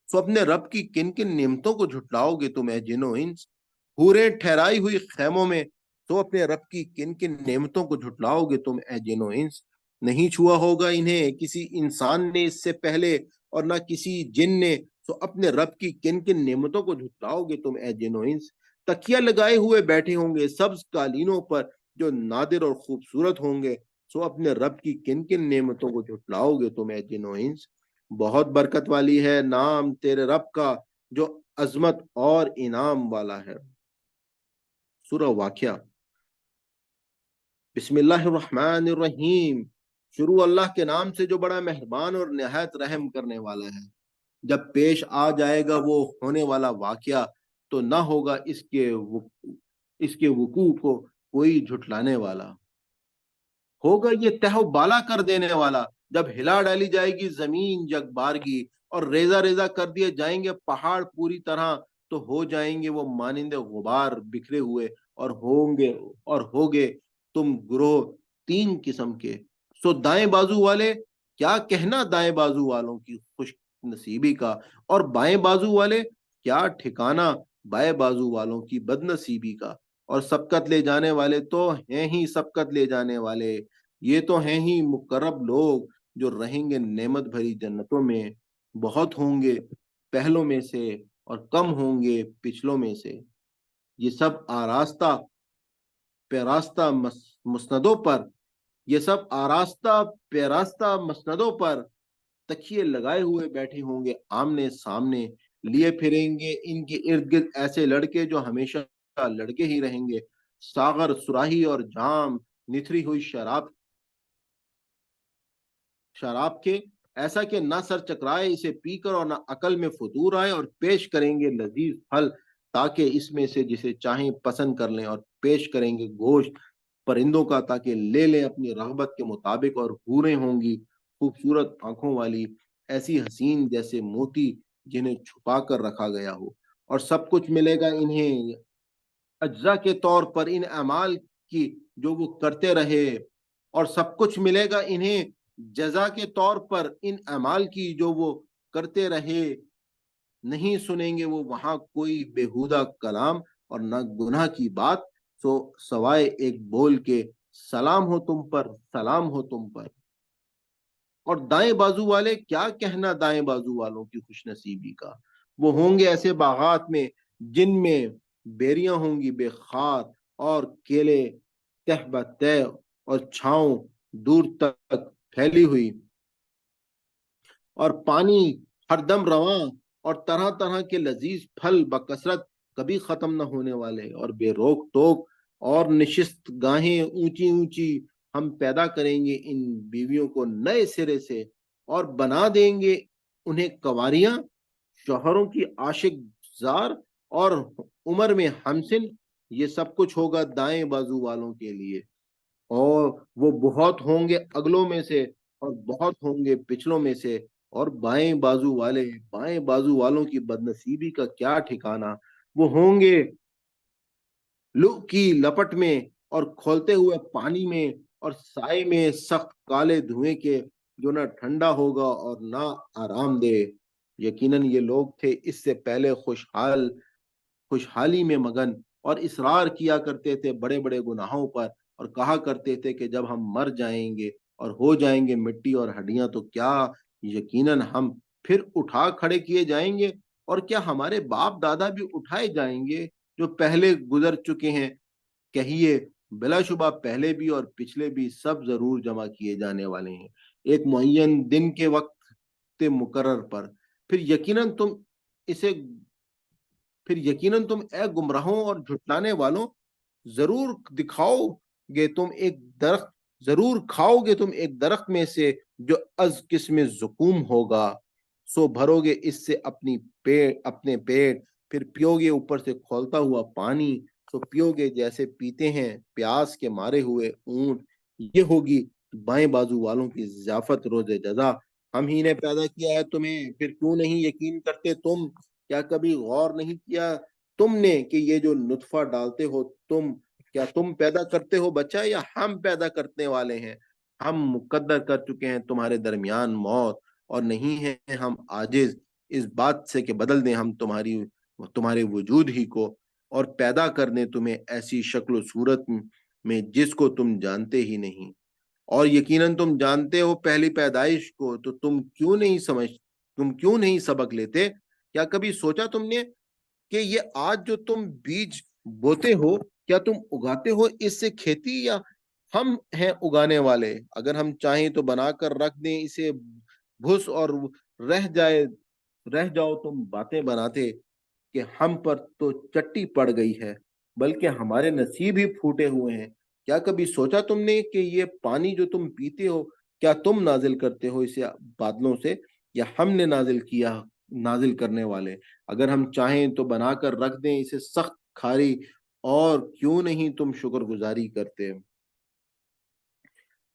تو اپنے رب کی کن کن نعمتوں کو جھٹلاؤ گے تم اے جن و انس؟ حوریں ٹھہرائی ہوئی خیموں میں، تو اپنے رب کی کن کن نعمتوں کو جھٹلاؤ گے تم اے جن و انس؟ نہیں چھوا ہوگا انہیں کسی انسان نے اس سے پہلے، اور نہ کسی جن نے، تو اپنے رب کی کن کن نعمتوں کو جھٹلاؤ گے تم اے جن و انس؟ تکیہ لگائے ہوئے بیٹھے ہوں گے سبز قالینوں پر جو نادر اور خوبصورت ہوں گے، سو اپنے رب کی کن کن نعمتوں کو جھٹلاؤ گے تم اے جن و انس؟ بہت برکت والی ہے نام تیرے رب کا جو عظمت اور انعام والا ہے۔ سورہ واقعہ۔ بسم اللہ الرحمن الرحیم، شروع اللہ کے نام سے جو بڑا مہربان اور نہایت رحم کرنے والا ہے۔ جب پیش آ جائے گا وہ ہونے والا واقعہ، تو نہ ہوگا اس کے وقوع کو کوئی جھٹلانے والا۔ ہوگا یہ تہو بالا کر دینے والا، جب ہلا ڈالی جائے گی زمین جگ بارگی، اور ریزہ ریزہ کر دیے جائیں گے پہاڑ پوری طرح، تو ہو جائیں گے وہ مانند غبار بکھرے ہوئے، اور ہوگے تم گروہ تین قسم کے۔ سو دائیں بازو والے، کیا کہنا دائیں بازو والوں کی خوش نصیبی کا، اور بائیں بازو والے کیا ٹھکانہ بائیں بازو والوں کی بد نصیبی کا۔ اور سبقت لے جانے والے تو ہیں ہی سبقت لے جانے والے، یہ تو ہیں ہی مقرب لوگ جو رہیں گے نعمت بھری جنتوں میں، بہت ہوں گے پہلوں میں سے اور کم ہوں گے پچھلوں میں سے۔ یہ سب آراستہ پیراستہ مسندوں پر، یہ سب آراستہ پیراستہ مسندوں پر تکیے لگائے ہوئے بیٹھے ہوں گے آمنے سامنے، لیے پھریں گے ان کے ارد گرد ایسے لڑکے جو ہمیشہ لڑکے ہی رہیں گے، ساغر سراہی اور جام نتھری ہوئی شراب کے، ایسا کہ نہ سر چکرائے اسے پی کر اور نہ عقل میں فطور آئے، اور پیش کریں گے لذیذ پھل تاکہ اس میں سے جسے چاہیں پسند کر لیں، اور پیش کریں گے گوشت پرندوں کا تاکہ لے لیں اپنی رغبت کے مطابق، اور حوریں ہوں گی خوبصورت آنکھوں والی ایسی حسین جیسے موتی جنہیں چھپا کر رکھا گیا ہو، اور سب کچھ ملے گا انہیں اجزا کے طور پر ان اعمال کی جو وہ کرتے رہے، اور سب کچھ ملے گا انہیں جزا کے طور پر ان اعمال کی جو وہ کرتے رہے۔ نہیں سنیں گے وہ وہاں کوئی بےہودہ کلام اور نہ گناہ کی بات، سوائے ایک بول کے سلام ہو تم پر، سلام ہو تم پر۔ اور دائیں بازو والے، کیا کہنا دائیں بازو والوں کی خوش نصیبی کا، وہ ہوں گے ایسے باغات میں جن میں بیریاں ہوں گی بے خار، اور کیلے تہ بہ تہ اور چھاؤں دور تک پھیلی ہوئی، اور پانی ہر دم رواں، اور طرح طرح کے لذیذ پھل بکثرت کبھی ختم نہ ہونے والے، اور بے روک ٹوک اور نشست گاہیں اونچی اونچی ہم پیدا کریں گے ان بیویوں کو نئے سرے سے، اور بنا دیں گے انہیں کنواریاں، شوہروں کی عاشق زار اور عمر میں ہمسن۔ یہ سب کچھ ہوگا دائیں بازو والوں کے لیے، اور وہ بہت ہوں گے اگلوں میں سے اور بہت ہوں گے پچھلوں میں سے، اور بائیں بازو والوں کی بدنصیبی کا کیا ٹھکانہ، وہ ہوں گے لو کی لپٹ میں اور کھولتے ہوئے پانی میں اور سائے میں سخت کالے دھوئیں کے، جو نہ ٹھنڈا ہوگا اور نہ آرام دہ۔ یقیناً یہ لوگ تھے اس سے پہلے خوشحالی میں مگن، اور اصرار کیا کرتے تھے بڑے بڑے گناہوں پر، اور کہا کرتے تھے کہ جب ہم مر جائیں گے اور ہو جائیں گے مٹی اور ہڈیاں تو کیا یقیناً ہم پھر اٹھا کھڑے کیے جائیں گے، اور کیا ہمارے باپ دادا بھی اٹھائے جائیں گے جو پہلے گزر چکے ہیں؟ کہیے بلا شبہ پہلے بھی اور پچھلے بھی سب ضرور جمع کیے جانے والے ہیں ایک معین دن کے وقت مقرر پر۔ پھر یقیناً تم اسے پھر یقیناً تم اے گمراہوں اور جھٹلانے والوں، ضرور دکھاؤ گے تم ایک درخت ضرور کھاؤ گے تم ایک درخت میں سے جو از قسم زقوم ہوگا، سو بھرو گے اس سے اپنے پیٹ، پھر پیو گے اوپر سے کھولتا ہوا پانی، تو پیو گے جیسے پیتے ہیں پیاس کے مارے ہوئے اونٹ۔ یہ ہوگی بائیں بازو والوں کی ضیافت روز جزا۔ ہم ہی نے پیدا کیا ہے تمہیں، پھر کیوں نہیں یقین کرتے تم؟ کیا کبھی غور نہیں کیا تم نے کہ یہ جو نطفہ ڈالتے ہو کیا تم پیدا کرتے ہو بچہ، یا ہم پیدا کرنے والے ہیں؟ ہم مقدر کر چکے ہیں تمہارے درمیان موت، اور نہیں ہیں ہم عاجز اس بات سے کہ بدل دیں ہم تمہارے وجود ہی کو، اور پیدا کرنے تمہیں ایسی شکل و صورت میں جس کو تم جانتے ہی نہیں، اور یقیناً تم جانتے ہو پہلی پیدائش کو، تو تم کیوں نہیں سبق لیتے؟ کیا کبھی سوچا تم نے کہ یہ آج جو تم بیج بوتے ہو، کیا تم اگاتے ہو اس سے کھیتی، یا ہم ہیں اگانے والے؟ اگر ہم چاہیں تو بنا کر رکھ دیں اسے بھس، اور رہ جائے رہ جاؤ تم باتیں بناتے کہ ہم پر تو چٹی پڑ گئی ہے، بلکہ ہمارے نصیب ہی پھوٹے ہوئے ہیں۔ کیا کبھی سوچا تم نے کہ یہ پانی جو تم پیتے ہو، کیا تم نازل کرتے ہو اسے بادلوں سے، یا ہم نے نازل کرنے والے؟ اگر ہم چاہیں تو بنا کر رکھ دیں اسے سخت کھاری، اور کیوں نہیں تم شکر گزاری کرتے؟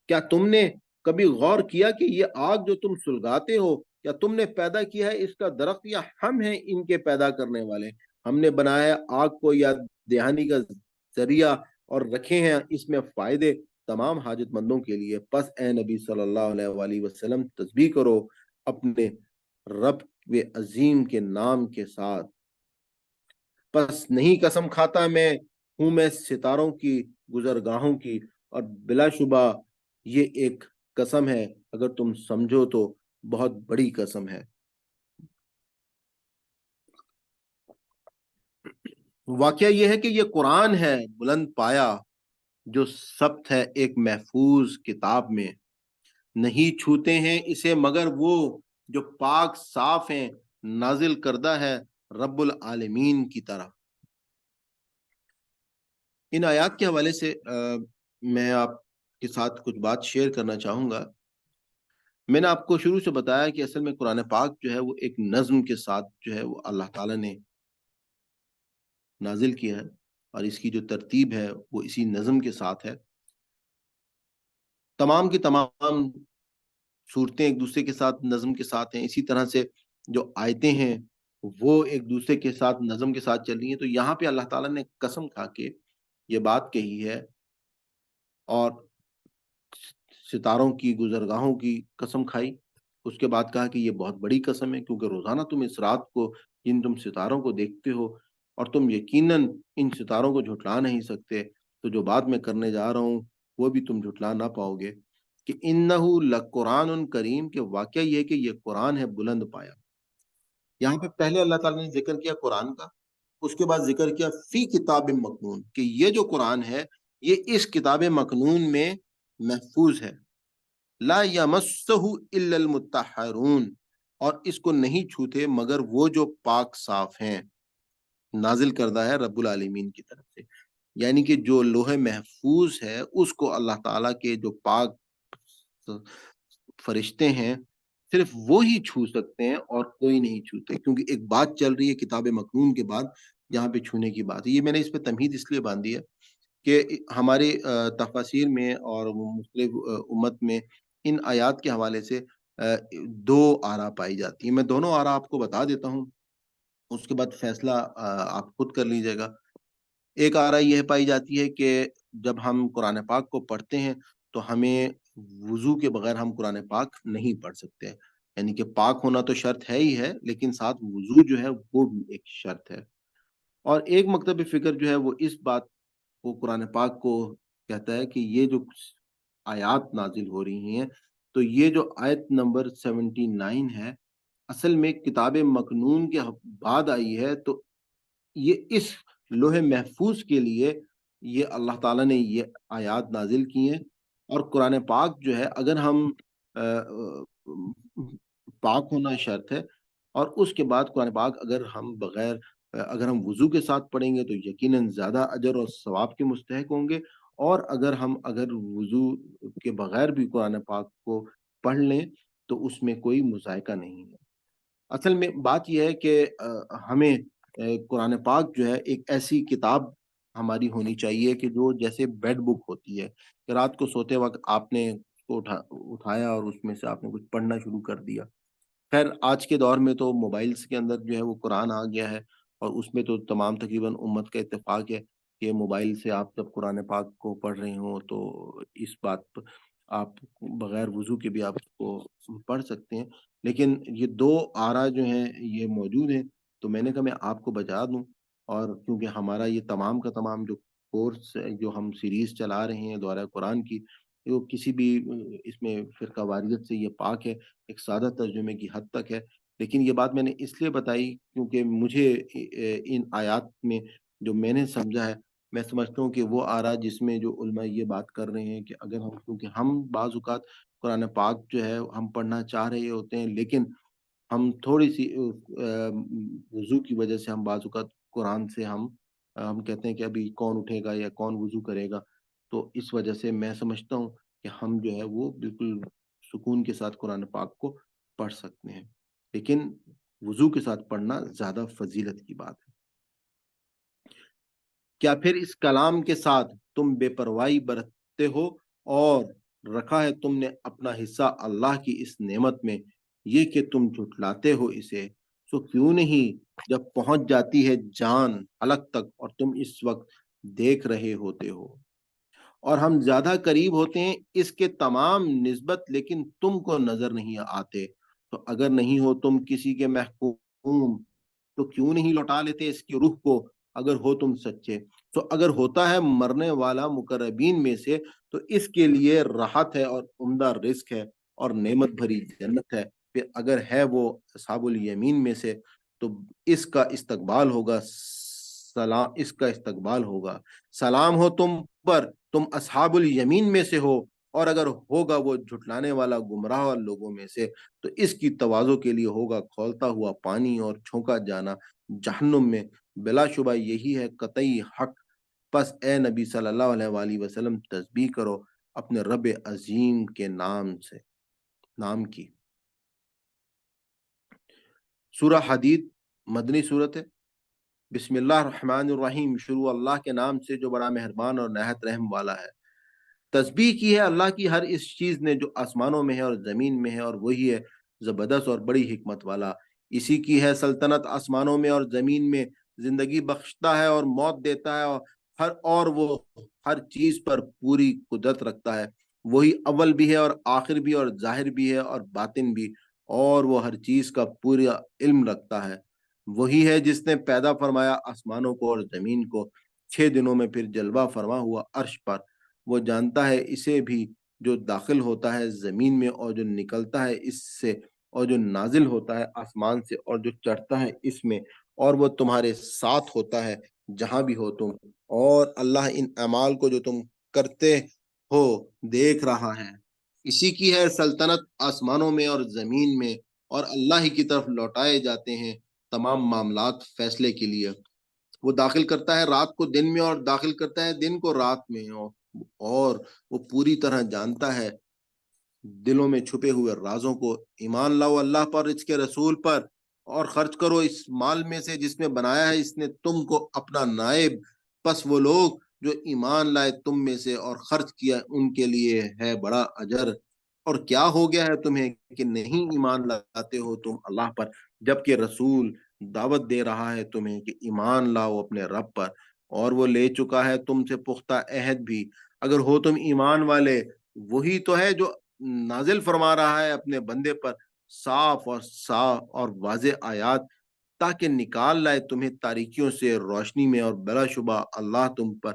کیا تم نے کبھی غور کیا کہ یہ آگ جو تم سلگاتے ہو، کیا تم نے پیدا کیا ہے اس کا درخت، یا ہم ہیں ان کے پیدا کرنے والے؟ ہم نے بنایا آگ کو یا دہانی کا ذریعہ، اور رکھے ہیں اس میں فائدے تمام حاجت مندوں کے لیے۔ پس اے نبی صلی اللہ علیہ وآلہ وسلم تسبیح کرو اپنے رب عظیم کے نام کے ساتھ۔ پس نہیں قسم کھاتا میں ستاروں کی گزرگاہوں کی، اور بلا شبہ یہ ایک قسم ہے، اگر تم سمجھو تو بہت بڑی قسم ہے۔ واقعہ یہ ہے کہ یہ قرآن ہے بلند پایا، جو ثبت ہے ایک محفوظ کتاب میں، نہیں چھوتے ہیں اسے مگر وہ جو پاک صاف ہیں، نازل کردہ ہے رب العالمین کی طرح۔ ان آیات کے حوالے سے میں آپ کے ساتھ کچھ بات شیئر کرنا چاہوں گا۔ میں نے آپ کو شروع سے بتایا کہ اصل میں قرآن پاک جو ہے وہ ایک نظم کے ساتھ جو ہے وہ اللہ تعالیٰ نے نازل کیا ہے، اور اس کی جو ترتیب ہے وہ اسی نظم کے ساتھ ہے۔ تمام کی تمام صورتیں ایک دوسرے کے ساتھ نظم کے ساتھ ہیں، اسی طرح سے جو آیتیں ہیں وہ ایک دوسرے کے ساتھ نظم کے ساتھ چل رہی ہیں۔ تو یہاں پہ اللہ تعالیٰ نے قسم کھا کے یہ بات کہی ہے، اور ستاروں کی گزرگاہوں کی قسم کھائی۔ اس کے بعد کہا کہ یہ بہت بڑی قسم ہے، کیونکہ روزانہ تم اس رات کو جن تم ستاروں کو دیکھتے ہو، اور تم یقیناً ان ستاروں کو جھٹلا نہیں سکتے، تو جو بات میں کرنے جا رہا ہوں وہ بھی تم جھٹلا نہ پاؤ گے، کہ انہو لقرآن کریم، کہ واقعہ یہ ہے کہ یہ قرآن ہے بلند پایا۔ یہاں پہ پہلے اللہ تعالیٰ نے ذکر کیا قرآن کا، اس کے بعد ذکر کیا فی کتاب مکنون، کہ یہ جو قرآن ہے یہ اس کتاب مکنون میں محفوظ ہے۔ لا یمسہ الا المطہرون، اور اس کو نہیں چھوتے مگر وہ جو پاک صاف ہیں، نازل کردہ ہے رب العالمین کی طرف سے۔ یعنی کہ جو لوح محفوظ ہے اس کو اللہ تعالیٰ کے جو پاک فرشتے ہیں صرف وہی چھو سکتے ہیں اور کوئی نہیں چھوتے، کیونکہ ایک بات چل رہی ہے کتاب مکنون کے بعد جہاں پہ چھونے کی بات ہے۔ یہ میں نے اس پہ تمہید اس لیے باندھی ہے کہ ہمارے تفاسیر میں اور مختلف امت میں ان آیات کے حوالے سے دو آراء پائی جاتی ہیں۔ میں دونوں آراء آپ کو بتا دیتا ہوں، اس کے بعد فیصلہ آپ خود کر لیجیے گا۔ ایک آراء یہ پائی جاتی ہے کہ جب ہم قرآن پاک کو پڑھتے ہیں تو ہمیں وضو کے بغیر ہم قرآن پاک نہیں پڑھ سکتے، یعنی کہ پاک ہونا تو شرط ہے ہی ہے، لیکن ساتھ وضو جو ہے وہ بھی ایک شرط ہے۔ اور ایک مکتب فکر جو ہے وہ اس بات کو قرآن پاک کو کہتا ہے کہ یہ جو آیات نازل ہو رہی ہیں تو یہ جو آیت نمبر 79 ہے اصل میں کتاب مکنون کے بعد آئی ہے، تو یہ اس لوح محفوظ کے لیے یہ اللہ تعالیٰ نے یہ آیات نازل کی ہیں۔ اور قرآن پاک جو ہے اگر ہم پاک ہونا شرط ہے، اور اس کے بعد قرآن پاک اگر ہم وضو کے ساتھ پڑھیں گے تو یقیناً زیادہ اجر اور ثواب کے مستحق ہوں گے، اور اگر وضو کے بغیر بھی قرآن پاک کو پڑھ لیں تو اس میں کوئی مذائقہ نہیں ہے۔ اصل میں بات یہ ہے کہ ہمیں قرآن پاک جو ہے ایک ایسی کتاب ہماری ہونی چاہیے کہ جو جیسے بیڈ بک ہوتی ہے، کہ رات کو سوتے وقت آپ نے اس کو اٹھایا اور اس میں سے آپ نے کچھ پڑھنا شروع کر دیا۔ خیر آج کے دور میں تو موبائلز کے اندر جو ہے وہ قرآن آ گیا ہے، اور اس میں تو تمام تقریباً امت کا اتفاق ہے کہ موبائل سے آپ جب قرآن پاک کو پڑھ رہے ہوں تو اس بات پر آپ بغیر وضو کے بھی آپ اس کو پڑھ سکتے ہیں۔ لیکن یہ دو آراء جو ہیں یہ موجود ہیں، تو میں نے کہا میں آپ کو بتا دوں، اور کیونکہ ہمارا یہ تمام کا تمام جو کورس جو ہم سیریز چلا رہے ہیں دورہ قرآن کی، وہ کسی بھی اس میں فرقہ واریت سے یہ پاک ہے، ایک سادہ ترجمے کی حد تک ہے۔ لیکن یہ بات میں نے اس لیے بتائی کیونکہ مجھے ان آیات میں جو میں نے سمجھا ہے، میں سمجھتا ہوں کہ وہ آراء جس میں جو علماء یہ بات کر رہے ہیں کہ اگر ہم، کیونکہ ہم بعض اوقات قرآن پاک جو ہے ہم پڑھنا چاہ رہے ہوتے ہیں، لیکن ہم تھوڑی سی وضو کی وجہ سے ہم بعض اوقات قرآن سے ہم کہتے ہیں کہ ابھی کون اٹھے گا یا کون وضو کرے گا، تو اس وجہ سے میں سمجھتا ہوں کہ ہم جو ہے وہ بالکل سکون کے ساتھ قرآن پاک کو پڑھ سکتے ہیں، لیکن وضو کے ساتھ پڑھنا زیادہ فضیلت کی بات ہے۔ کیا پھر اس کلام کے ساتھ تم بے پرواہی برتتے ہو، اور رکھا ہے تم نے اپنا حصہ اللہ کی اس نعمت میں، یہ کہ تم جھٹلاتے ہو اسے؟ سو کیوں نہیں جب پہنچ جاتی ہے جان حلق تک اور تم اس وقت دیکھ رہے ہوتے ہو، اور ہم زیادہ قریب ہوتے ہیں اس کے تمام نسبت، لیکن تم کو نظر نہیں آتے۔ تو اگر نہیں ہو تم کسی کے محکوم تو کیوں نہیں لوٹا لیتے اس کی روح کو، اگر ہو تم سچے؟ تو اگر ہوتا ہے مرنے والا مقربین میں سے تو اس کے لیے راحت ہے اور عمدہ رزق ہے اور نعمت بھری جنت ہے، پھر اگر ہے وہ اصحاب الیمین میں سے تو اس کا استقبال ہوگا سلام ہو تم پر، تم اصحاب الیمین میں سے ہو، اور اگر ہوگا وہ جھٹلانے والا گمراہ لوگوں میں سے تو اس کی تواضع کے لیے ہوگا کھولتا ہوا پانی اور چھونکا جانا جہنم میں، بلا شبہ یہی ہے قطعی حق۔ پس اے نبی صلی اللہ علیہ وآلہ وسلم تسبیح کرو اپنے رب عظیم کے نام کی۔ سورہ حدید مدنی صورت ہے۔ بسم اللہ الرحمن الرحیم، شروع اللہ کے نام سے جو بڑا مہربان اور نہایت رحم والا ہے۔ تسبیح کی ہے اللہ کی ہر اس چیز نے جو آسمانوں میں ہے اور زمین میں ہے، اور وہی ہے زبردست اور بڑی حکمت والا۔ اسی کی ہے سلطنت آسمانوں میں اور زمین میں، زندگی بخشتا ہے اور موت دیتا ہے، اور وہ ہر چیز پر پوری قدرت رکھتا ہے۔ وہی اول بھی ہے اور آخر بھی اور ظاہر بھی ہے اور باطن بھی، اور وہ ہر چیز کا پورا علم رکھتا ہے۔ وہی ہے جس نے پیدا فرمایا آسمانوں کو اور زمین کو 6 دنوں میں، پھر جلوہ فرما ہوا عرش پر۔ وہ جانتا ہے اسے بھی جو داخل ہوتا ہے زمین میں اور جو نکلتا ہے اس سے، اور جو نازل ہوتا ہے آسمان سے اور جو چڑھتا ہے اس میں، اور وہ تمہارے ساتھ ہوتا ہے جہاں بھی ہو تم، اور اللہ ان اعمال کو جو تم کرتے ہو دیکھ رہا ہے۔ اسی کی ہے سلطنت آسمانوں میں اور زمین میں، اور اللہ ہی کی طرف لوٹائے جاتے ہیں تمام معاملات فیصلے کے لیے۔ وہ داخل کرتا ہے رات کو دن میں اور داخل کرتا ہے دن کو رات میں، اور وہ پوری طرح جانتا ہے دلوں میں چھپے ہوئے رازوں کو۔ ایمان لاؤ اللہ پر، اس کے رسول پر، اور خرچ کرو اس مال میں سے جس میں بنایا ہے اس نے تم کو اپنا نائب۔ پس وہ لوگ جو ایمان لائے تم میں سے اور خرچ کیا، ان کے لیے ہے بڑا اجر۔ اور کیا ہو گیا ہے تمہیں کہ نہیں ایمان لاتے ہو تم اللہ پر، جبکہ رسول دعوت دے رہا ہے تمہیں کہ ایمان لاؤ اپنے رب پر، اور وہ لے چکا ہے تم سے پختہ عہد بھی۔ اگر ہو تم ایمان والے، وہی تو ہے جو نازل فرما رہا ہے اپنے بندے پر صاف اور واضح آیات، تاکہ نکال لائے تمہیں تاریکیوں سے روشنی میں، اور بلا شبہ اللہ تم پر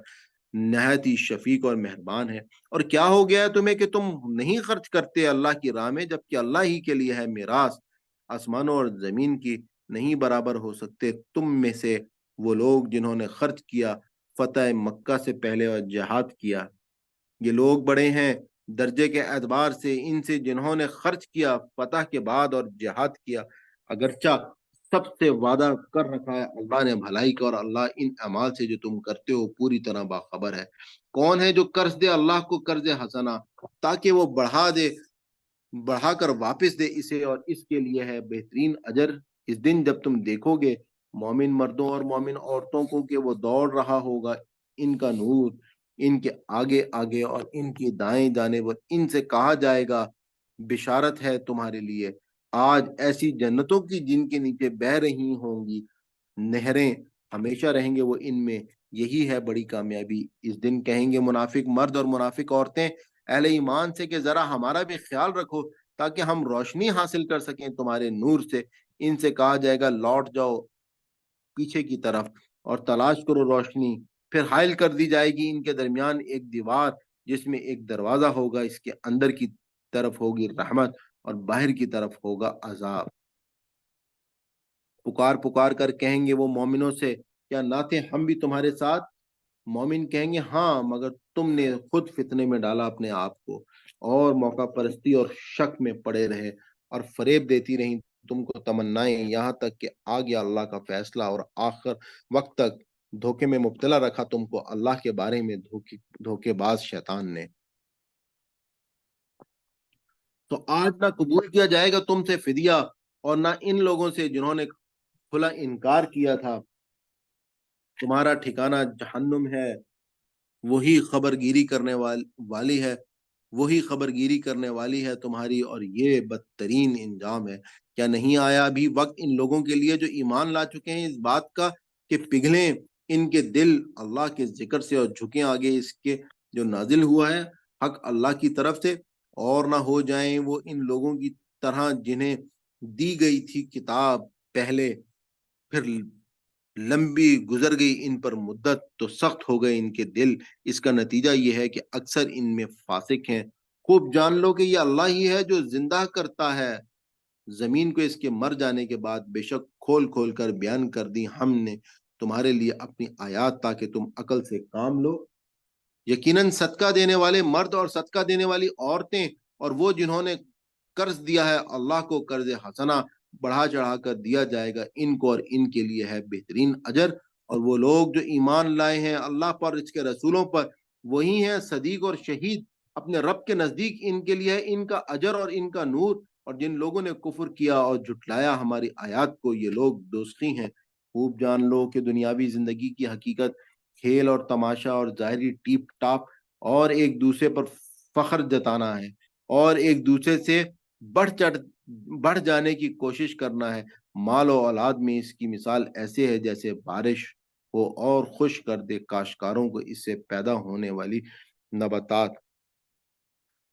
نہایت ہی شفیق اور مہربان ہے۔ اور کیا ہو گیا ہے تمہیں کہ تم نہیں خرچ کرتے اللہ کی راہ میں، جبکہ اللہ ہی کے لیے ہے میراث آسمانوں اور زمین کی، نہیں برابر ہو سکتے تم میں سے وہ لوگ جنہوں نے خرچ کیا فتح مکہ سے پہلے اور جہاد کیا۔ یہ لوگ بڑے ہیں درجے کے اعتبار سے ان سے جنہوں نے خرچ کیا فتح کے بعد اور جہاد کیا، اگرچہ سب سے وعدہ کر رکھا ہے اللہ نے بھلائی کا، اور اللہ ان اعمال سے جو تم کرتے ہو پوری طرح باخبر ہے۔ کون ہے جو قرض دے اللہ کو قرض حسنہ، تاکہ وہ بڑھا کر واپس دے اسے، اور اس کے لیے ہے بہترین اجر۔ اس دن جب تم دیکھو گے مومن مردوں اور مومن عورتوں کو کہ وہ دوڑ رہا ہوگا، ان کا نور ان کے آگے آگے اور ان کی دائیں جانب، ان سے کہا جائے گا بشارت ہے تمہارے لیے آج ایسی جنتوں کی جن کے نیچے بہ رہی ہوں گی نہریں، ہمیشہ رہیں گے وہ ان میں، یہی ہے بڑی کامیابی۔ اس دن کہیں گے منافق مرد اور منافق عورتیں اہل ایمان سے کہ ذرا ہمارا بھی خیال رکھو تاکہ ہم روشنی حاصل کر سکیں تمہارے نور سے۔ ان سے کہا جائے گا لوٹ جاؤ پیچھے کی طرف اور تلاش کرو روشنی، پھر حائل کر دی جائے گی ان کے درمیان ایک دیوار جس میں ایک دروازہ ہوگا، اس کے اندر کی طرف ہوگی رحمت اور باہر کی طرف ہوگا عذاب۔ پکار پکار کر کہیں گے وہ مومنوں سے کیا نہ تھے ہم بھی تمہارے ساتھ؟ مومن کہیں گے ہاں، مگر تم نے خود فتنے میں ڈالا اپنے آپ کو، اور موقع پرستی اور شک میں پڑے رہے، اور فریب دیتی رہیں تم کو تمنائیں، یہاں تک کہ آ گیا اللہ کا فیصلہ، اور آخر وقت تک دھوکے میں مبتلا رکھا تم کو اللہ کے بارے میں دھوکے باز شیطان نے۔ تو آج نہ قبول کیا جائے گا تم سے فدیہ، اور نہ ان لوگوں سے جنہوں نے کھلا انکار کیا تھا۔ تمہارا ٹھکانہ جہنم ہے، وہی خبر گیری کرنے والی ہے، وہی خبر گیری کرنے والی ہے تمہاری، اور یہ بدترین انجام ہے۔ کیا نہیں آیا ابھی وقت ان لوگوں کے لیے جو ایمان لا چکے ہیں اس بات کا کہ پگھلیں ان کے دل اللہ کے ذکر سے، اور جھکیں آگے اس کے جو نازل ہوا ہے حق اللہ کی طرف سے، اور نہ ہو جائیں وہ ان لوگوں کی طرح جنہیں دی گئی تھی کتاب پہلے، پھر لمبی گزر گئی ان پر مدت تو سخت ہو گئے ان کے دل۔ اس کا نتیجہ یہ ہے کہ اکثر ان میں فاسق ہیں۔ خوب جان لو کہ یہ اللہ ہی ہے جو زندہ کرتا ہے زمین کو اس کے مر جانے کے بعد، بے شک کھول کھول کر بیان کر دی ہم نے تمہارے لیے اپنی آیات تاکہ تم عقل سے کام لو۔ یقیناً صدقہ دینے والے مرد اور صدقہ دینے والی عورتیں اور وہ جنہوں نے قرض دیا ہے اللہ کو قرض حسنہ، بڑھا چڑھا کر دیا جائے گا ان کو، اور ان کے لیے ہے بہترین اجر۔ اور وہ لوگ جو ایمان لائے ہیں اللہ پر، اس کے رسولوں پر، وہی ہیں صدیق اور شہید اپنے رب کے نزدیک، ان کے لیے ہے ان کا اجر اور ان کا نور۔ اور جن لوگوں نے کفر کیا اور جھٹلایا ہماری آیات کو، یہ لوگ دوزخی ہیں۔ خوب جان لو کہ دنیاوی زندگی کی حقیقت کھیل اور تماشا اور ظاہری ٹیپ ٹاپ اور ایک دوسرے پر فخر جتانا ہے، اور ایک دوسرے سے بڑھ جانے کی کوشش کرنا ہے۔ مال و اولاد میں اس کی مثال ایسے ہے جیسے بارش ہو اور خوش کر دے کاشتکاروں کو اس سے پیدا ہونے والی نباتات۔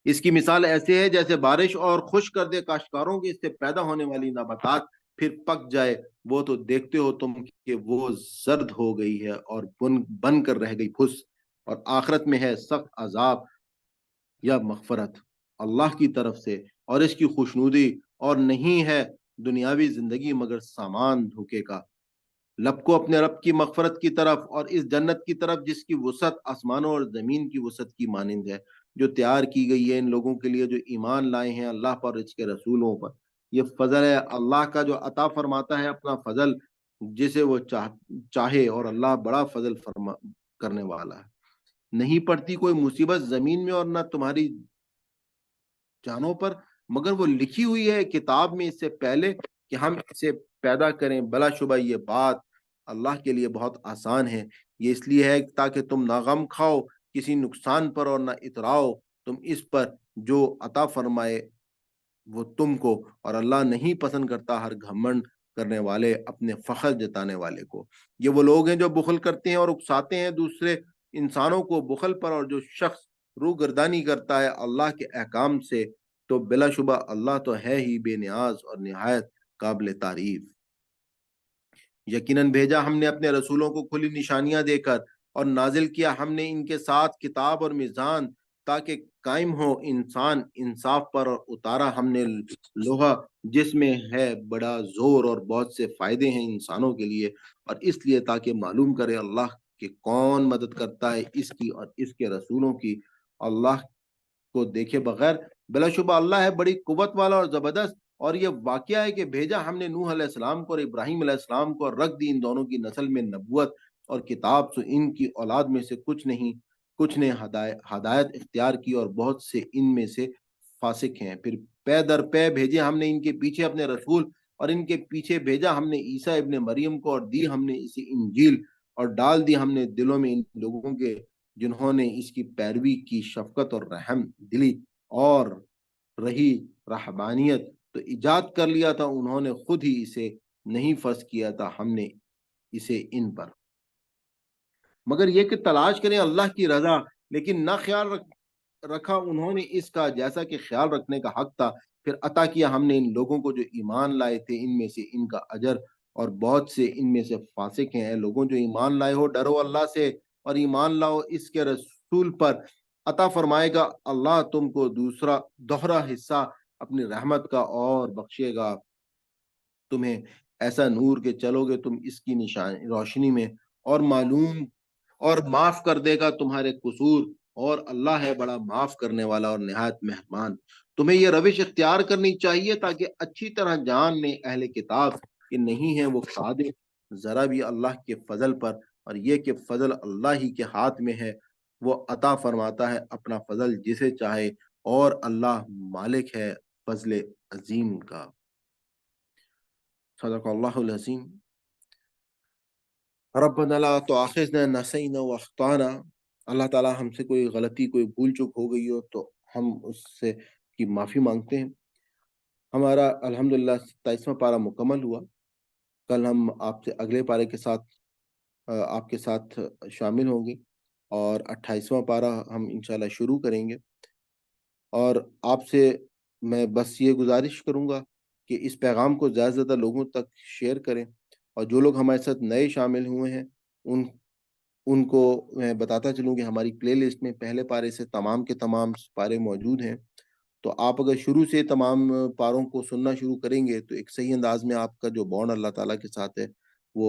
اس کی مثال ایسے ہے جیسے بارش اور خوش کر دے کاشتکاروں کی اس سے پیدا ہونے والی نباتات، پھر پک جائے وہ تو دیکھتے ہو تم کہ وہ زرد ہو گئی ہے اور بن کر رہ گئی پھس، اور آخرت میں ہے سخت عذاب یا مغفرت اللہ کی طرف سے اور اس کی خوشنودی، اور نہیں ہے دنیاوی زندگی مگر سامان دھوکے کا۔ لب کو اپنے رب کی مغفرت کی طرف اور اس جنت کی طرف جس کی وسعت آسمانوں اور زمین کی وسعت کی مانند ہے، جو تیار کی گئی ہے ان لوگوں کے لیے جو ایمان لائے ہیں اللہ پر اور اس کے رسولوں پر۔ یہ فضل ہے اللہ کا جو عطا فرماتا ہے اپنا فضل جسے وہ چاہے، اور اللہ بڑا فضل کرنے والا ہے۔ نہیں پڑتی کوئی مصیبت زمین میں اور نہ تمہاری جانوں پر، مگر وہ لکھی ہوئی ہے کتاب میں اس سے پہلے کہ ہم اسے پیدا کریں۔ بلا شبہ یہ بات اللہ کے لیے بہت آسان ہے۔ یہ اس لیے ہے تاکہ تم نہ غم کھاؤ کسی نقصان پر اور نہ اتراؤ تم اس پر جو عطا فرمائے وہ تم کو، اور اللہ نہیں پسند کرتا ہر گھمنڈ کرنے والے اپنے فخر جتانے والے کو۔ یہ وہ لوگ ہیں جو بخل کرتے ہیں اور اکساتے ہیں دوسرے انسانوں کو بخل پر، اور جو شخص روح گردانی کرتا ہے اللہ کے احکام سے تو بلا شبہ اللہ تو ہے ہی بے نیاز اور نہایت قابل تعریف۔ یقیناً بھیجا ہم نے اپنے رسولوں کو کھلی نشانیاں دے کر، اور نازل کیا ہم نے ان کے ساتھ کتاب اور میزان تاکہ قائم ہو انسان انصاف پر، اور اتارا ہم نے لوہا جس میں ہے بڑا زور اور بہت سے فائدے ہیں انسانوں کے لیے، اور اس لیے تاکہ معلوم کرے اللہ کہ کون مدد کرتا ہے اس کی اور اس کے رسولوں کی اللہ کو دیکھے بغیر۔ بلا شبہ اللہ ہے بڑی قوت والا اور زبردست۔ اور یہ واقعہ ہے کہ بھیجا ہم نے نوح علیہ السلام کو اور ابراہیم علیہ السلام کو، اور رکھ دی ان دونوں کی نسل میں نبوت اور کتاب، سو ان کی اولاد میں سے کچھ نے ہدایت اختیار کی اور بہت سے ان میں سے فاسق ہیں۔ پھر پے در پے بھیجے ہم نے ان کے پیچھے اپنے رسول، اور ان کے پیچھے بھیجا ہم نے عیسیٰ ابن مریم کو، اور دی ہم نے اسے انجیل، اور ڈال دی ہم نے دلوں میں ان لوگوں کے جنہوں نے اس کی پیروی کی شفقت اور رحم دلی اور رہی رہبانیت، تو ایجاد کر لیا تھا انہوں نے خود ہی اسے، نہیں فرض کیا تھا ہم نے اسے ان پر، مگر یہ کہ تلاش کریں اللہ کی رضا، لیکن نہ خیال رکھا انہوں نے اس کا جیسا کہ خیال رکھنے کا حق تھا۔ پھر عطا کیا ہم نے ان لوگوں کو جو ایمان لائے تھے ان میں سے ان کا اجر، اور بہت سے ان میں سے فاسق ہیں۔ اے لوگوں جو ایمان لائے ہو، ڈرو اللہ سے اور ایمان لاؤ اس کے رسول پر، عطا فرمائے گا اللہ تم کو دوہرا حصہ اپنی رحمت کا، اور بخشے گا تمہیں ایسا نور کہ چلو گے تم اس کی روشنی میں، اور معلوم اور معاف کر دے گا تمہارے قصور، اور اللہ ہے بڑا معاف کرنے والا اور نہایت مہربان۔ تمہیں یہ روش اختیار کرنی چاہیے تاکہ اچھی طرح جان لیں اہل کتاب کہ نہیں ہے وہ صادق ذرا بھی اللہ کے فضل پر، اور یہ کہ فضل اللہ ہی کے ہاتھ میں ہے، وہ عطا فرماتا ہے اپنا فضل جسے چاہے، اور اللہ مالک ہے فضل عظیم کا۔ صدق اللہ العظیم۔ ربنا لا تؤاخذنا إن نسينا واخطأنا۔ اللہ تعالیٰ ہم سے کوئی غلطی کوئی بھول چک ہو گئی ہو تو ہم اس سے کی معافی مانگتے ہیں۔ ہمارا الحمدللہ 27واں پارہ مکمل ہوا۔ کل ہم آپ سے اگلے پارے کے ساتھ آپ کے ساتھ شامل ہوں گے، اور 28واں پارہ ہم انشاءاللہ شروع کریں گے۔ اور آپ سے میں بس یہ گزارش کروں گا کہ اس پیغام کو زیادہ سے زیادہ لوگوں تک شیئر کریں، اور جو لوگ ہمارے ساتھ نئے شامل ہوئے ہیں ان کو میں بتاتا چلوں کہ ہماری پلے لسٹ میں پہلے پارے سے تمام کے تمام پارے موجود ہیں، تو آپ اگر شروع سے تمام پاروں کو سننا شروع کریں گے تو ایک صحیح انداز میں آپ کا جو بانڈ اللہ تعالیٰ کے ساتھ ہے وہ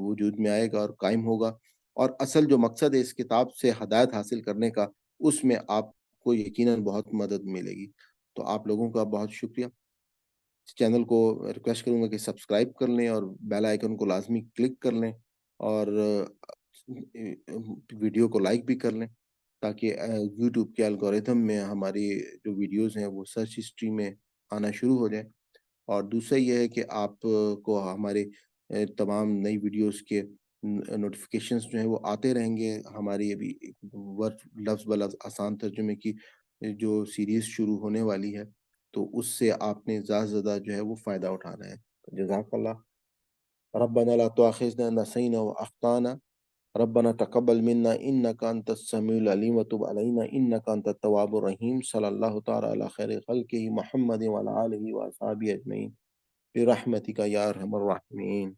وجود میں آئے گا اور قائم ہوگا، اور اصل جو مقصد ہے اس کتاب سے ہدایت حاصل کرنے کا، اس میں آپ کو یقیناً بہت مدد ملے گی۔ تو آپ لوگوں کا بہت شکریہ۔ اس چینل کو ریکویسٹ کروں گا کہ سبسکرائب کر لیں اور بیل آئیکن کو لازمی کلک کر لیں، اور ویڈیو کو لائک بھی کر لیں تاکہ یوٹیوب کے الگوریتھم میں ہماری جو ویڈیوز ہیں وہ سرچ ہسٹری میں آنا شروع ہو جائیں۔ اور دوسرا یہ ہے کہ آپ کو ہمارے تمام نئی ویڈیوز کے نوٹیفیکیشنز جو ہیں وہ آتے رہیں گے۔ ہماری ابھی لفظ بلفظ آسان ترجمے کی جو سیریز شروع ہونے والی ہے، تو اس سے آپ نے زیادہ سے زیادہ جو ہے وہ فائدہ اٹھانا ہے۔ جزاک اللہ۔ ربنا لا تؤاخذنا إن نسينا وأخطأنا، ربنا تقبل منا إنك أنت السميع العليم وتب علينا إنك أنت التواب الرحيم۔ صلى الله تعالى على خير خلقه محمد وعلى آله وأصحابه أجمعين برحمتك يا أرحم الراحمين۔